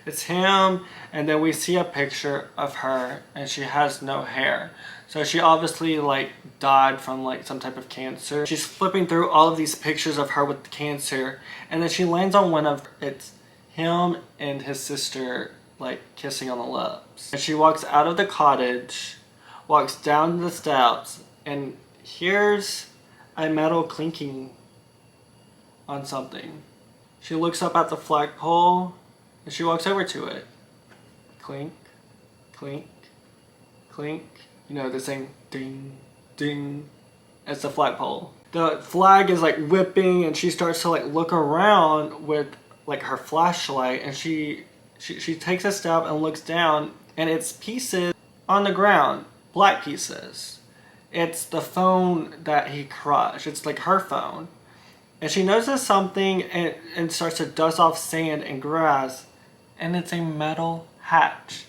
It's him, and then we see a picture of her, and she has no hair. So she obviously like died from like some type of cancer. She's flipping through all of these pictures of her with cancer, and then she lands on one of it's him and his sister like kissing on the lips. And she walks out of the cottage, walks down the steps, and hears a metal clinking on something. She looks up at the flagpole and she walks over to it. Clink, clink, clink. You know, the same ding, ding. It's the flagpole. The flag is like whipping, and she starts to like look around with like her flashlight, and she takes a step and looks down, and it's pieces on the ground, black pieces. It's the phone that he crushed. It's like her phone. And she notices something and starts to dust off sand and grass, and it's a metal hatch.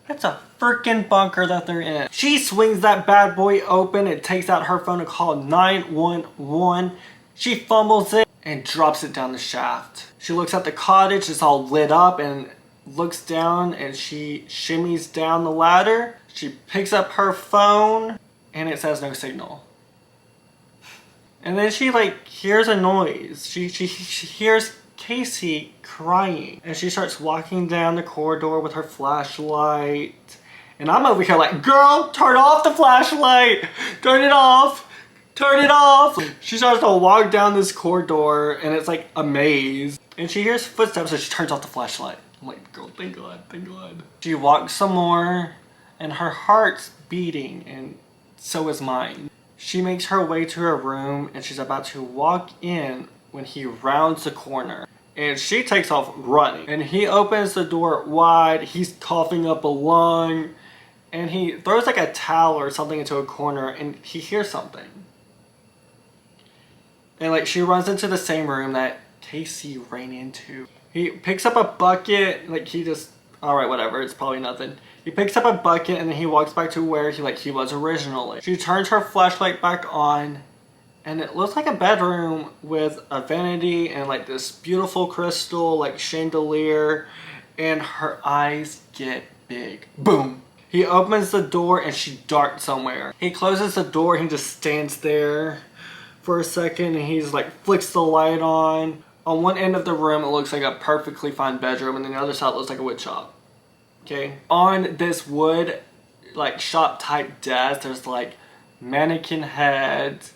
It's a freaking bunker that they're in. She swings that bad boy open and takes out her phone to call 911. She fumbles it and drops it down the shaft. She looks at the cottage, it's all lit up, and looks down, and she shimmies down the ladder. She picks up her phone and it says no signal. And then she like hears a noise. She hears Casey crying, and she starts walking down the corridor with her flashlight. And I'm over here like, girl, turn off the flashlight. Turn it off. Turn it off. She starts to walk down this corridor, and it's like a maze. And she hears footsteps, so she turns off the flashlight. I'm like, girl, thank God, thank God. She walks some more, and her heart's beating, and so is mine. She makes her way to her room, and she's about to walk in when he rounds the corner. And she takes off running. And he opens the door wide. He's coughing up a lung. And he throws like a towel or something into a corner, and he hears something. And like she runs into the same room that Casey ran into. He picks up a bucket, like he just, alright, whatever, it's probably nothing. He picks up a bucket, and then he walks back to where he was originally. She turns her flashlight back on, and it looks like a bedroom with a vanity and like this beautiful crystal like chandelier, and her eyes get big. Boom! He opens the door and she darts somewhere. He closes the door, he just stands there for a second, and he's like flicks the light on. On one end of the room it looks like a perfectly fine bedroom, and then the other side looks like a wood shop. Okay, on this wood like shop type desk there's like mannequin heads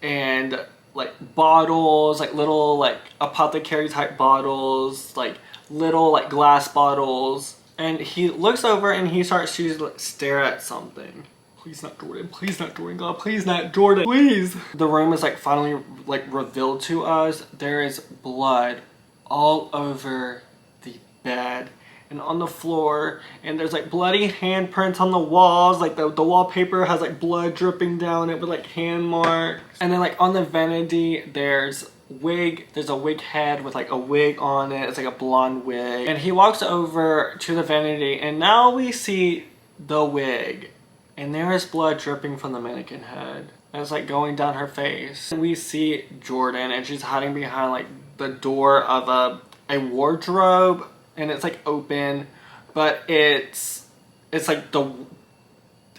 and like bottles, like little like apothecary type bottles, like little like glass bottles. And he looks over and he starts to like, stare at something. Please not Jordan, please not Jordan, God, please not Jordan, please. The room is like finally like revealed to us. There is blood all over the bed and on the floor, and there's like bloody handprints on the walls, like the wallpaper has like blood dripping down it with like hand marks. And then like on the vanity there's a wig head with like a wig on it. It's like a blonde wig. And he walks over to the vanity, and now we see the wig, and there is blood dripping from the mannequin head, and it's like going down her face. And we see Jordan, and she's hiding behind like the door of a wardrobe, and it's like open, but it's like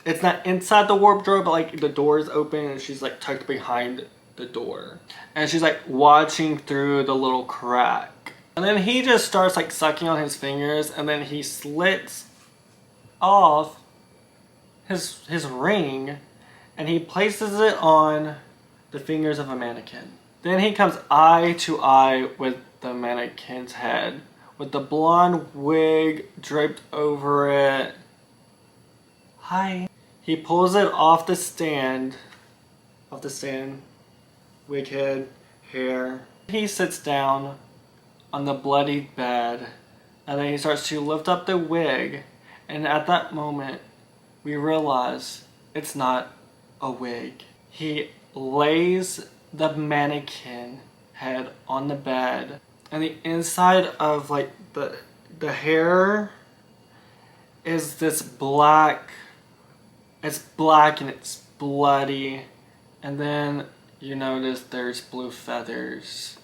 it's not inside the wardrobe, but like the door is open, and she's like tucked behind the door, and she's like watching through the little crack. And then he just starts like sucking on his fingers, and then he slits off his ring, and he places it on the fingers of a mannequin. Then he comes eye to eye with the mannequin's head, with the blonde wig draped over it. Hi. He pulls it off the stand, wig head, hair. He sits down on the bloodied bed, and then he starts to lift up the wig, And at that moment, we realize it's not a wig. He lays the mannequin head on the bed, and the inside of like the hair is this black. It's black and it's bloody, and then you notice there's blue feathers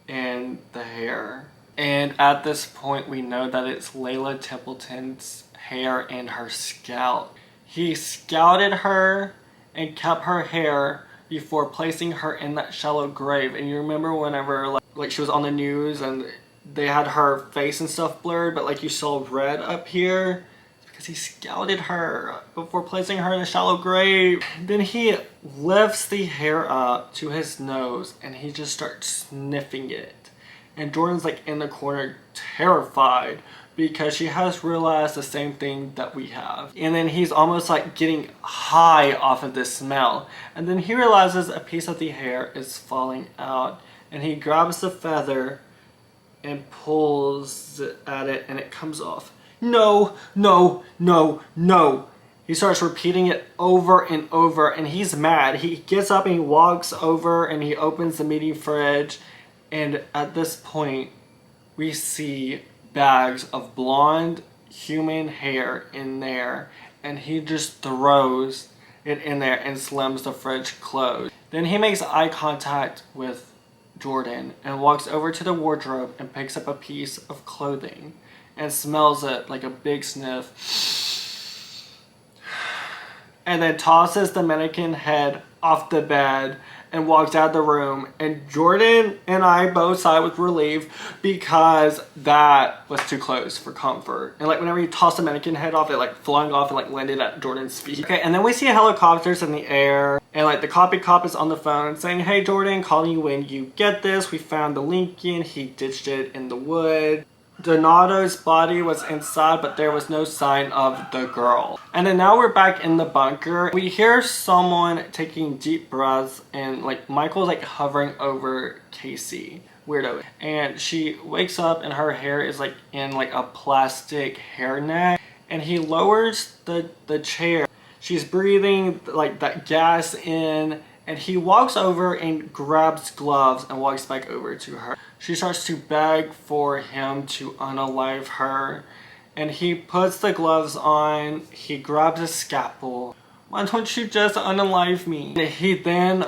in the hair. And at this point we know that it's Layla Templeton's hair and her scalp. He scouted her and kept her hair before placing her in that shallow grave. And you remember whenever like she was on the news and they had her face and stuff blurred, but like you saw red up here? Because he scouted her before placing her in a shallow grave. Then he lifts the hair up to his nose and he just starts sniffing it. And Jordan's like in the corner terrified because she has realized the same thing that we have. And then he's almost like getting high off of this smell. And then he realizes a piece of the hair is falling out. And he grabs the feather and pulls at it and it comes off. No, no, no, no. He starts repeating it over and over and he's mad. He gets up and he walks over and he opens the meaty fridge. And at this point, we see bags of blonde human hair in there. And he just throws it in there and slams the fridge closed. Then he makes eye contact with Jordan and walks over to the wardrobe and picks up a piece of clothing and smells it like a big sniff. And then tosses the mannequin head off the bed and walks out of the room. And Jordan and I both sighed with relief because that was too close for comfort. And like whenever he tossed the mannequin head off, it like flung off and like landed at Jordan's feet. Okay, and then we see helicopters in the air and like the cop is on the phone saying, "Hey Jordan, calling you when you get this. We found the Lincoln. He ditched it in the wood." Donato's body was inside, but there was no sign of the girl. And then now we're back in the bunker. We hear someone taking deep breaths and like Michael's like hovering over Casey. Weirdo. And she wakes up and her hair is like in like a plastic hairnet. And he lowers the chair. She's breathing like that gas in. And he walks over and grabs gloves and walks back over to her. She starts to beg for him to unalive her. And he puts the gloves on. He grabs a scalpel. "Why don't you just unalive me?" And he then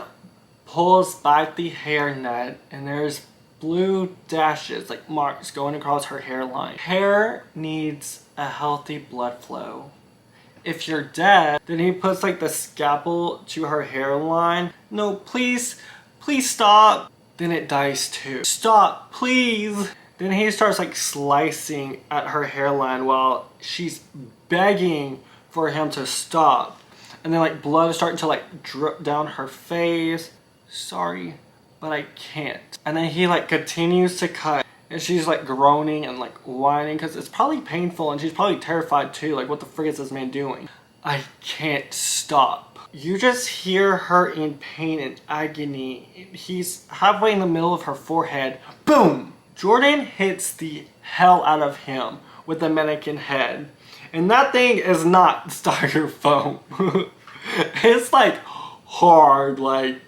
pulls back the hairnet. And there's blue dashes, like marks, going across her hairline. Hair needs a healthy blood flow. If you're dead, then he puts like the scalpel to her hairline. "No, please, please stop." Then it dies too. "Stop, please." Then he starts like slicing at her hairline while she's begging for him to stop. And then like blood is starting to like drip down her face. "Sorry, but I can't." And then he like continues to cut. And she's like groaning and like whining because it's probably painful and she's probably terrified too. Like, what the frick is this man doing? "I can't stop." You just hear her in pain and agony. He's halfway in the middle of her forehead. Boom! Jordan hits the hell out of him with the mannequin head. And that thing is not styrofoam. It's like hard, like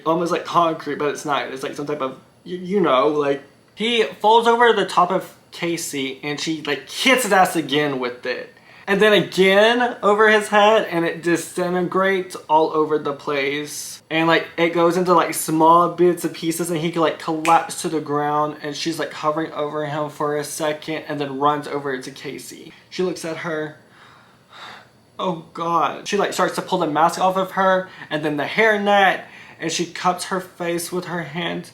almost like concrete, but it's not. It's like some type of, you know, like. He falls over the top of Casey and she like hits his ass again with it. And then again over his head and it disintegrates all over the place. And like it goes into like small bits and pieces and he can like collapse to the ground and she's like hovering over him for a second and then runs over to Casey. She looks at her. Oh God. She like starts to pull the mask off of her and then the hairnet and she cups her face with her hand.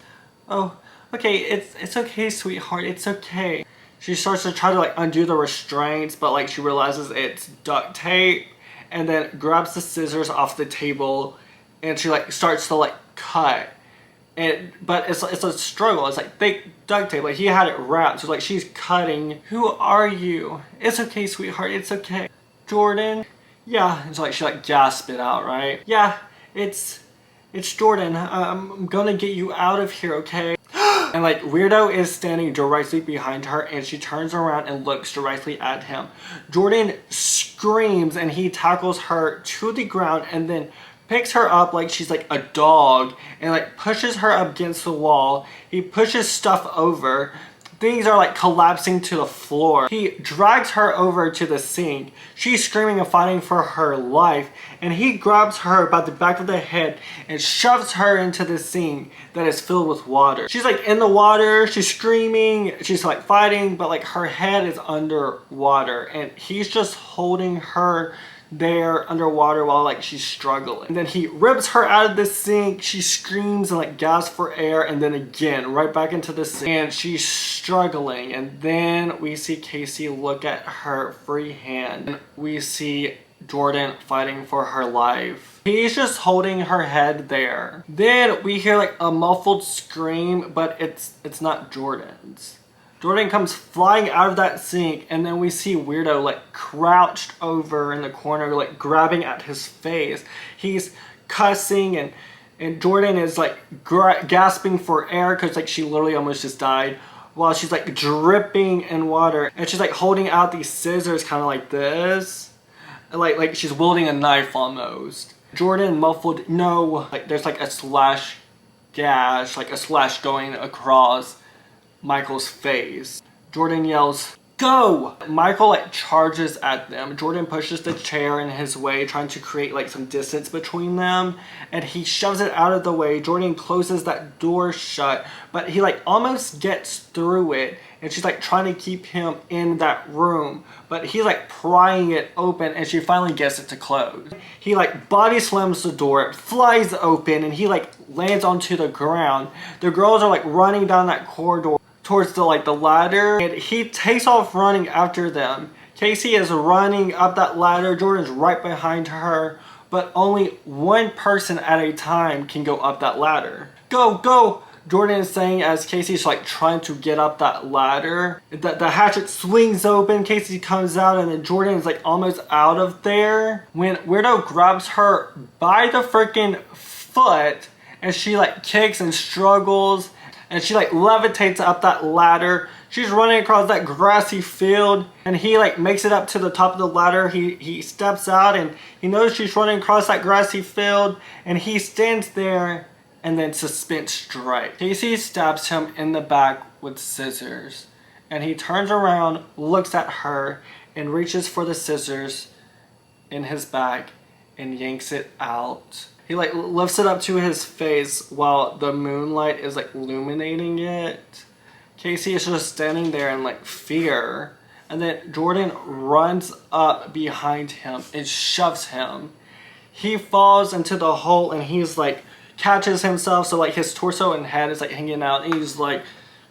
"Oh, okay, it's okay, sweetheart, it's okay." She starts to try to like undo the restraints, but like she realizes it's duct tape and then grabs the scissors off the table and she like starts to like cut. But it's a struggle. It's like thick duct tape. Like he had it wrapped. So like she's cutting. "Who are you?" "It's okay, sweetheart, it's okay." "Jordan?" "Yeah." And so like she like gasped it out, right? "Yeah, it's Jordan. I'm gonna get you out of here, okay?" And like Weirdo is standing directly behind her and she turns around and looks directly at him. Jordan screams and he tackles her to the ground and then picks her up like she's like a dog and like pushes her up against the wall. He pushes stuff over. Things are like collapsing to the floor. He drags her over to the sink. She's screaming and fighting for her life. And he grabs her by the back of the head and shoves her into the sink that is filled with water. She's like in the water, she's screaming, she's like fighting, but like her head is underwater. And he's just holding her there underwater while like she's struggling. And then he rips her out of the sink. She screams and like gasps for air, and then again right back into the sink and she's struggling. And then we see Casey look at her free hand and we see Jordan fighting for her life. He's just holding her head there. Then we hear like a muffled scream, but it's not Jordan's. Jordan comes flying out of that sink, and then we see Weirdo like crouched over in the corner, like grabbing at his face. He's cussing, and Jordan is like gasping for air because like she literally almost just died, while she's like dripping in water, and she's like holding out these scissors kind of like this, like she's wielding a knife almost. Jordan muffled no, like there's like a slash gash, like a slash going across Michael's face. Jordan yells, "Go!" Michael like charges at them. Jordan pushes the chair in his way, trying to create like some distance between them, and he shoves it out of the way. Jordan closes that door shut, but he like almost gets through it, and she's like trying to keep him in that room, but he's like prying it open, and she finally gets it to close. He like body slams the door, it flies open, and he like lands onto the ground. The girls are like running down that corridor towards the ladder, and he takes off running after them. Casey is running up that ladder. Jordan's right behind her, but only one person at a time can go up that ladder. Go, go! Jordan is saying as Casey's like trying to get up that ladder. The hatchet swings open, Casey comes out, and then Jordan is like almost out of there when Weirdo grabs her by the freaking foot, and she like kicks and struggles, and she like levitates up that ladder. She's running across that grassy field, and he like makes it up to the top of the ladder. He steps out, and he knows she's running across that grassy field, and he stands there, and then suspense strike. Casey stabs him in the back with scissors, and he turns around, looks at her, and reaches for the scissors in his back and yanks it out. He like lifts it up to his face while the moonlight is like illuminating it. Casey is just standing there in like fear, and then Jordan runs up behind him and shoves him. He falls into the hole, and he's like catches himself, so like his torso and head is like hanging out, and he's like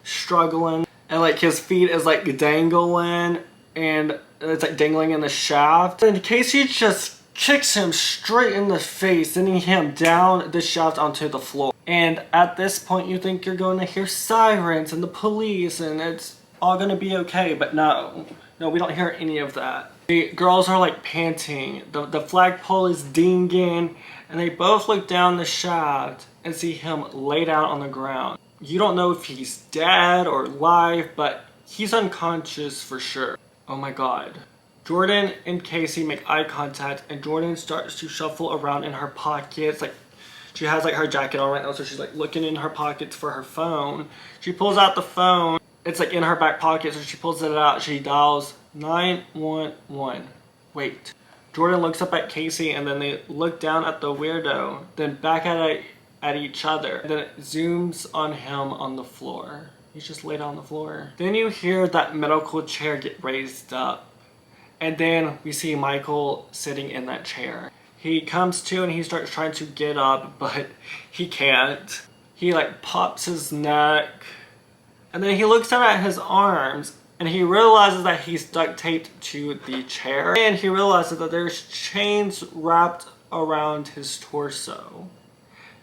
struggling, and like his feet is like dangling, and it's like dangling in the shaft. And Casey just kicks him straight in the face, sending him down the shaft onto the floor. And at this point you think you're going to hear sirens and the police and it's all gonna be okay, but no, we don't hear any of that. The girls are like panting, the flagpole is dinging, and they both look down the shaft and see him laid out on the ground. You don't know if he's dead or alive, but he's unconscious for sure. Oh my god. Jordan and Casey make eye contact, and Jordan starts to shuffle around in her pockets. Like she has like her jacket on right now, so she's like looking in her pockets for her phone. She pulls out the phone. It's like in her back pocket, so she pulls it out. She dials 911. Wait. Jordan looks up at Casey, and then they look down at the Weirdo, then back at each other. And then it zooms on him on the floor. He's just laid on the floor. Then you hear that medical chair get raised up. And then we see Michael sitting in that chair. He comes to and he starts trying to get up, but he can't. He like pops his neck, and then he looks down at his arms, and he realizes that he's duct taped to the chair, and he realizes that there's chains wrapped around his torso.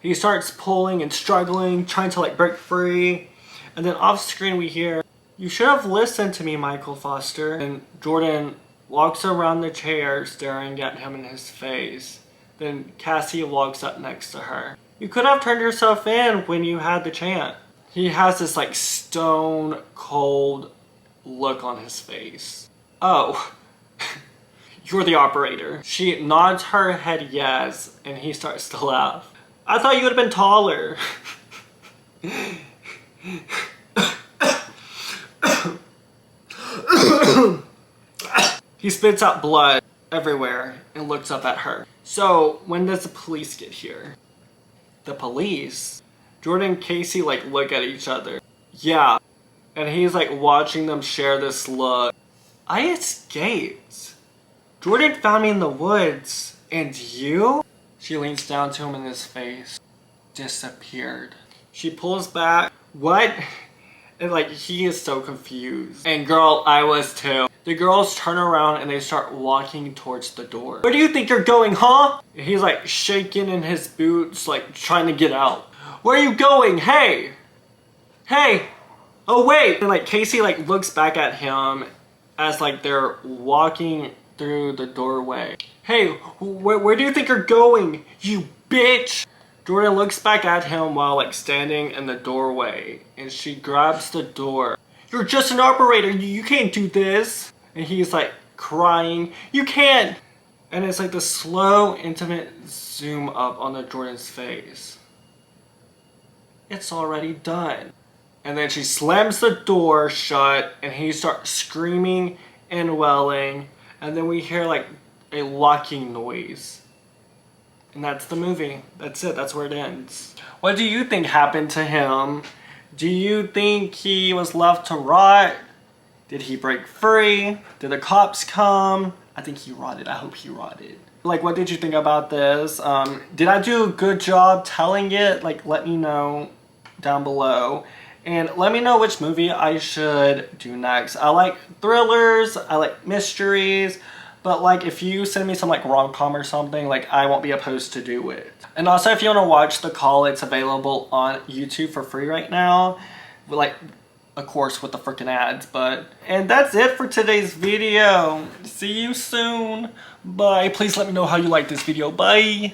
He starts pulling and struggling, trying to like break free, and then off screen we hear, "You should have listened to me, Michael Foster." And Jordan walks around the chair staring at him in his face. Then Cassie walks up next to her. "You could have turned yourself in when you had the chance." He has this like stone cold look on his face. Oh, you're the operator. She nods her head yes, and he starts to laugh. I thought you would have been taller. He spits out blood everywhere and looks up at her. So, when does the police get here? The police? Jordan and Casey like look at each other. Yeah. And he's like watching them share this look. I escaped. Jordan found me in the woods. And you? She leans down to him in his face. Disappeared. She pulls back. What? And like, he is so confused. And girl, I was too. The girls turn around and they start walking towards the door. Where do you think you're going, huh? And he's like shaking in his boots, like trying to get out. Where are you going? Hey! Hey! Oh wait! And like Casey like looks back at him as like they're walking through the doorway. Hey, where do you think you're going? You bitch! Jordan looks back at him while like standing in the doorway, and she grabs the door. You're just an operator, you can't do this! And he's like crying, you can't! And it's like the slow, intimate zoom up on the Jordan's face. It's already done. And then she slams the door shut, and he starts screaming and wailing, and then we hear like a locking noise. And that's the movie. That's it. That's where it ends. What do you think happened to him? Do you think he was left to rot? Did he break free? Did the cops come? I think he rotted. I hope he rotted. Like, what did you think about this? Did I do a good job telling it? Like, let me know down below. And let me know which movie I should do next. I like thrillers. I like mysteries. But like, if you send me some like rom-com or something, like I won't be opposed to do it. And also, if you want to watch The Call, it's available on YouTube for free right now. Like, of course, with the freaking ads, but... And that's it for today's video. See you soon. Bye. Please let me know how you like this video. Bye.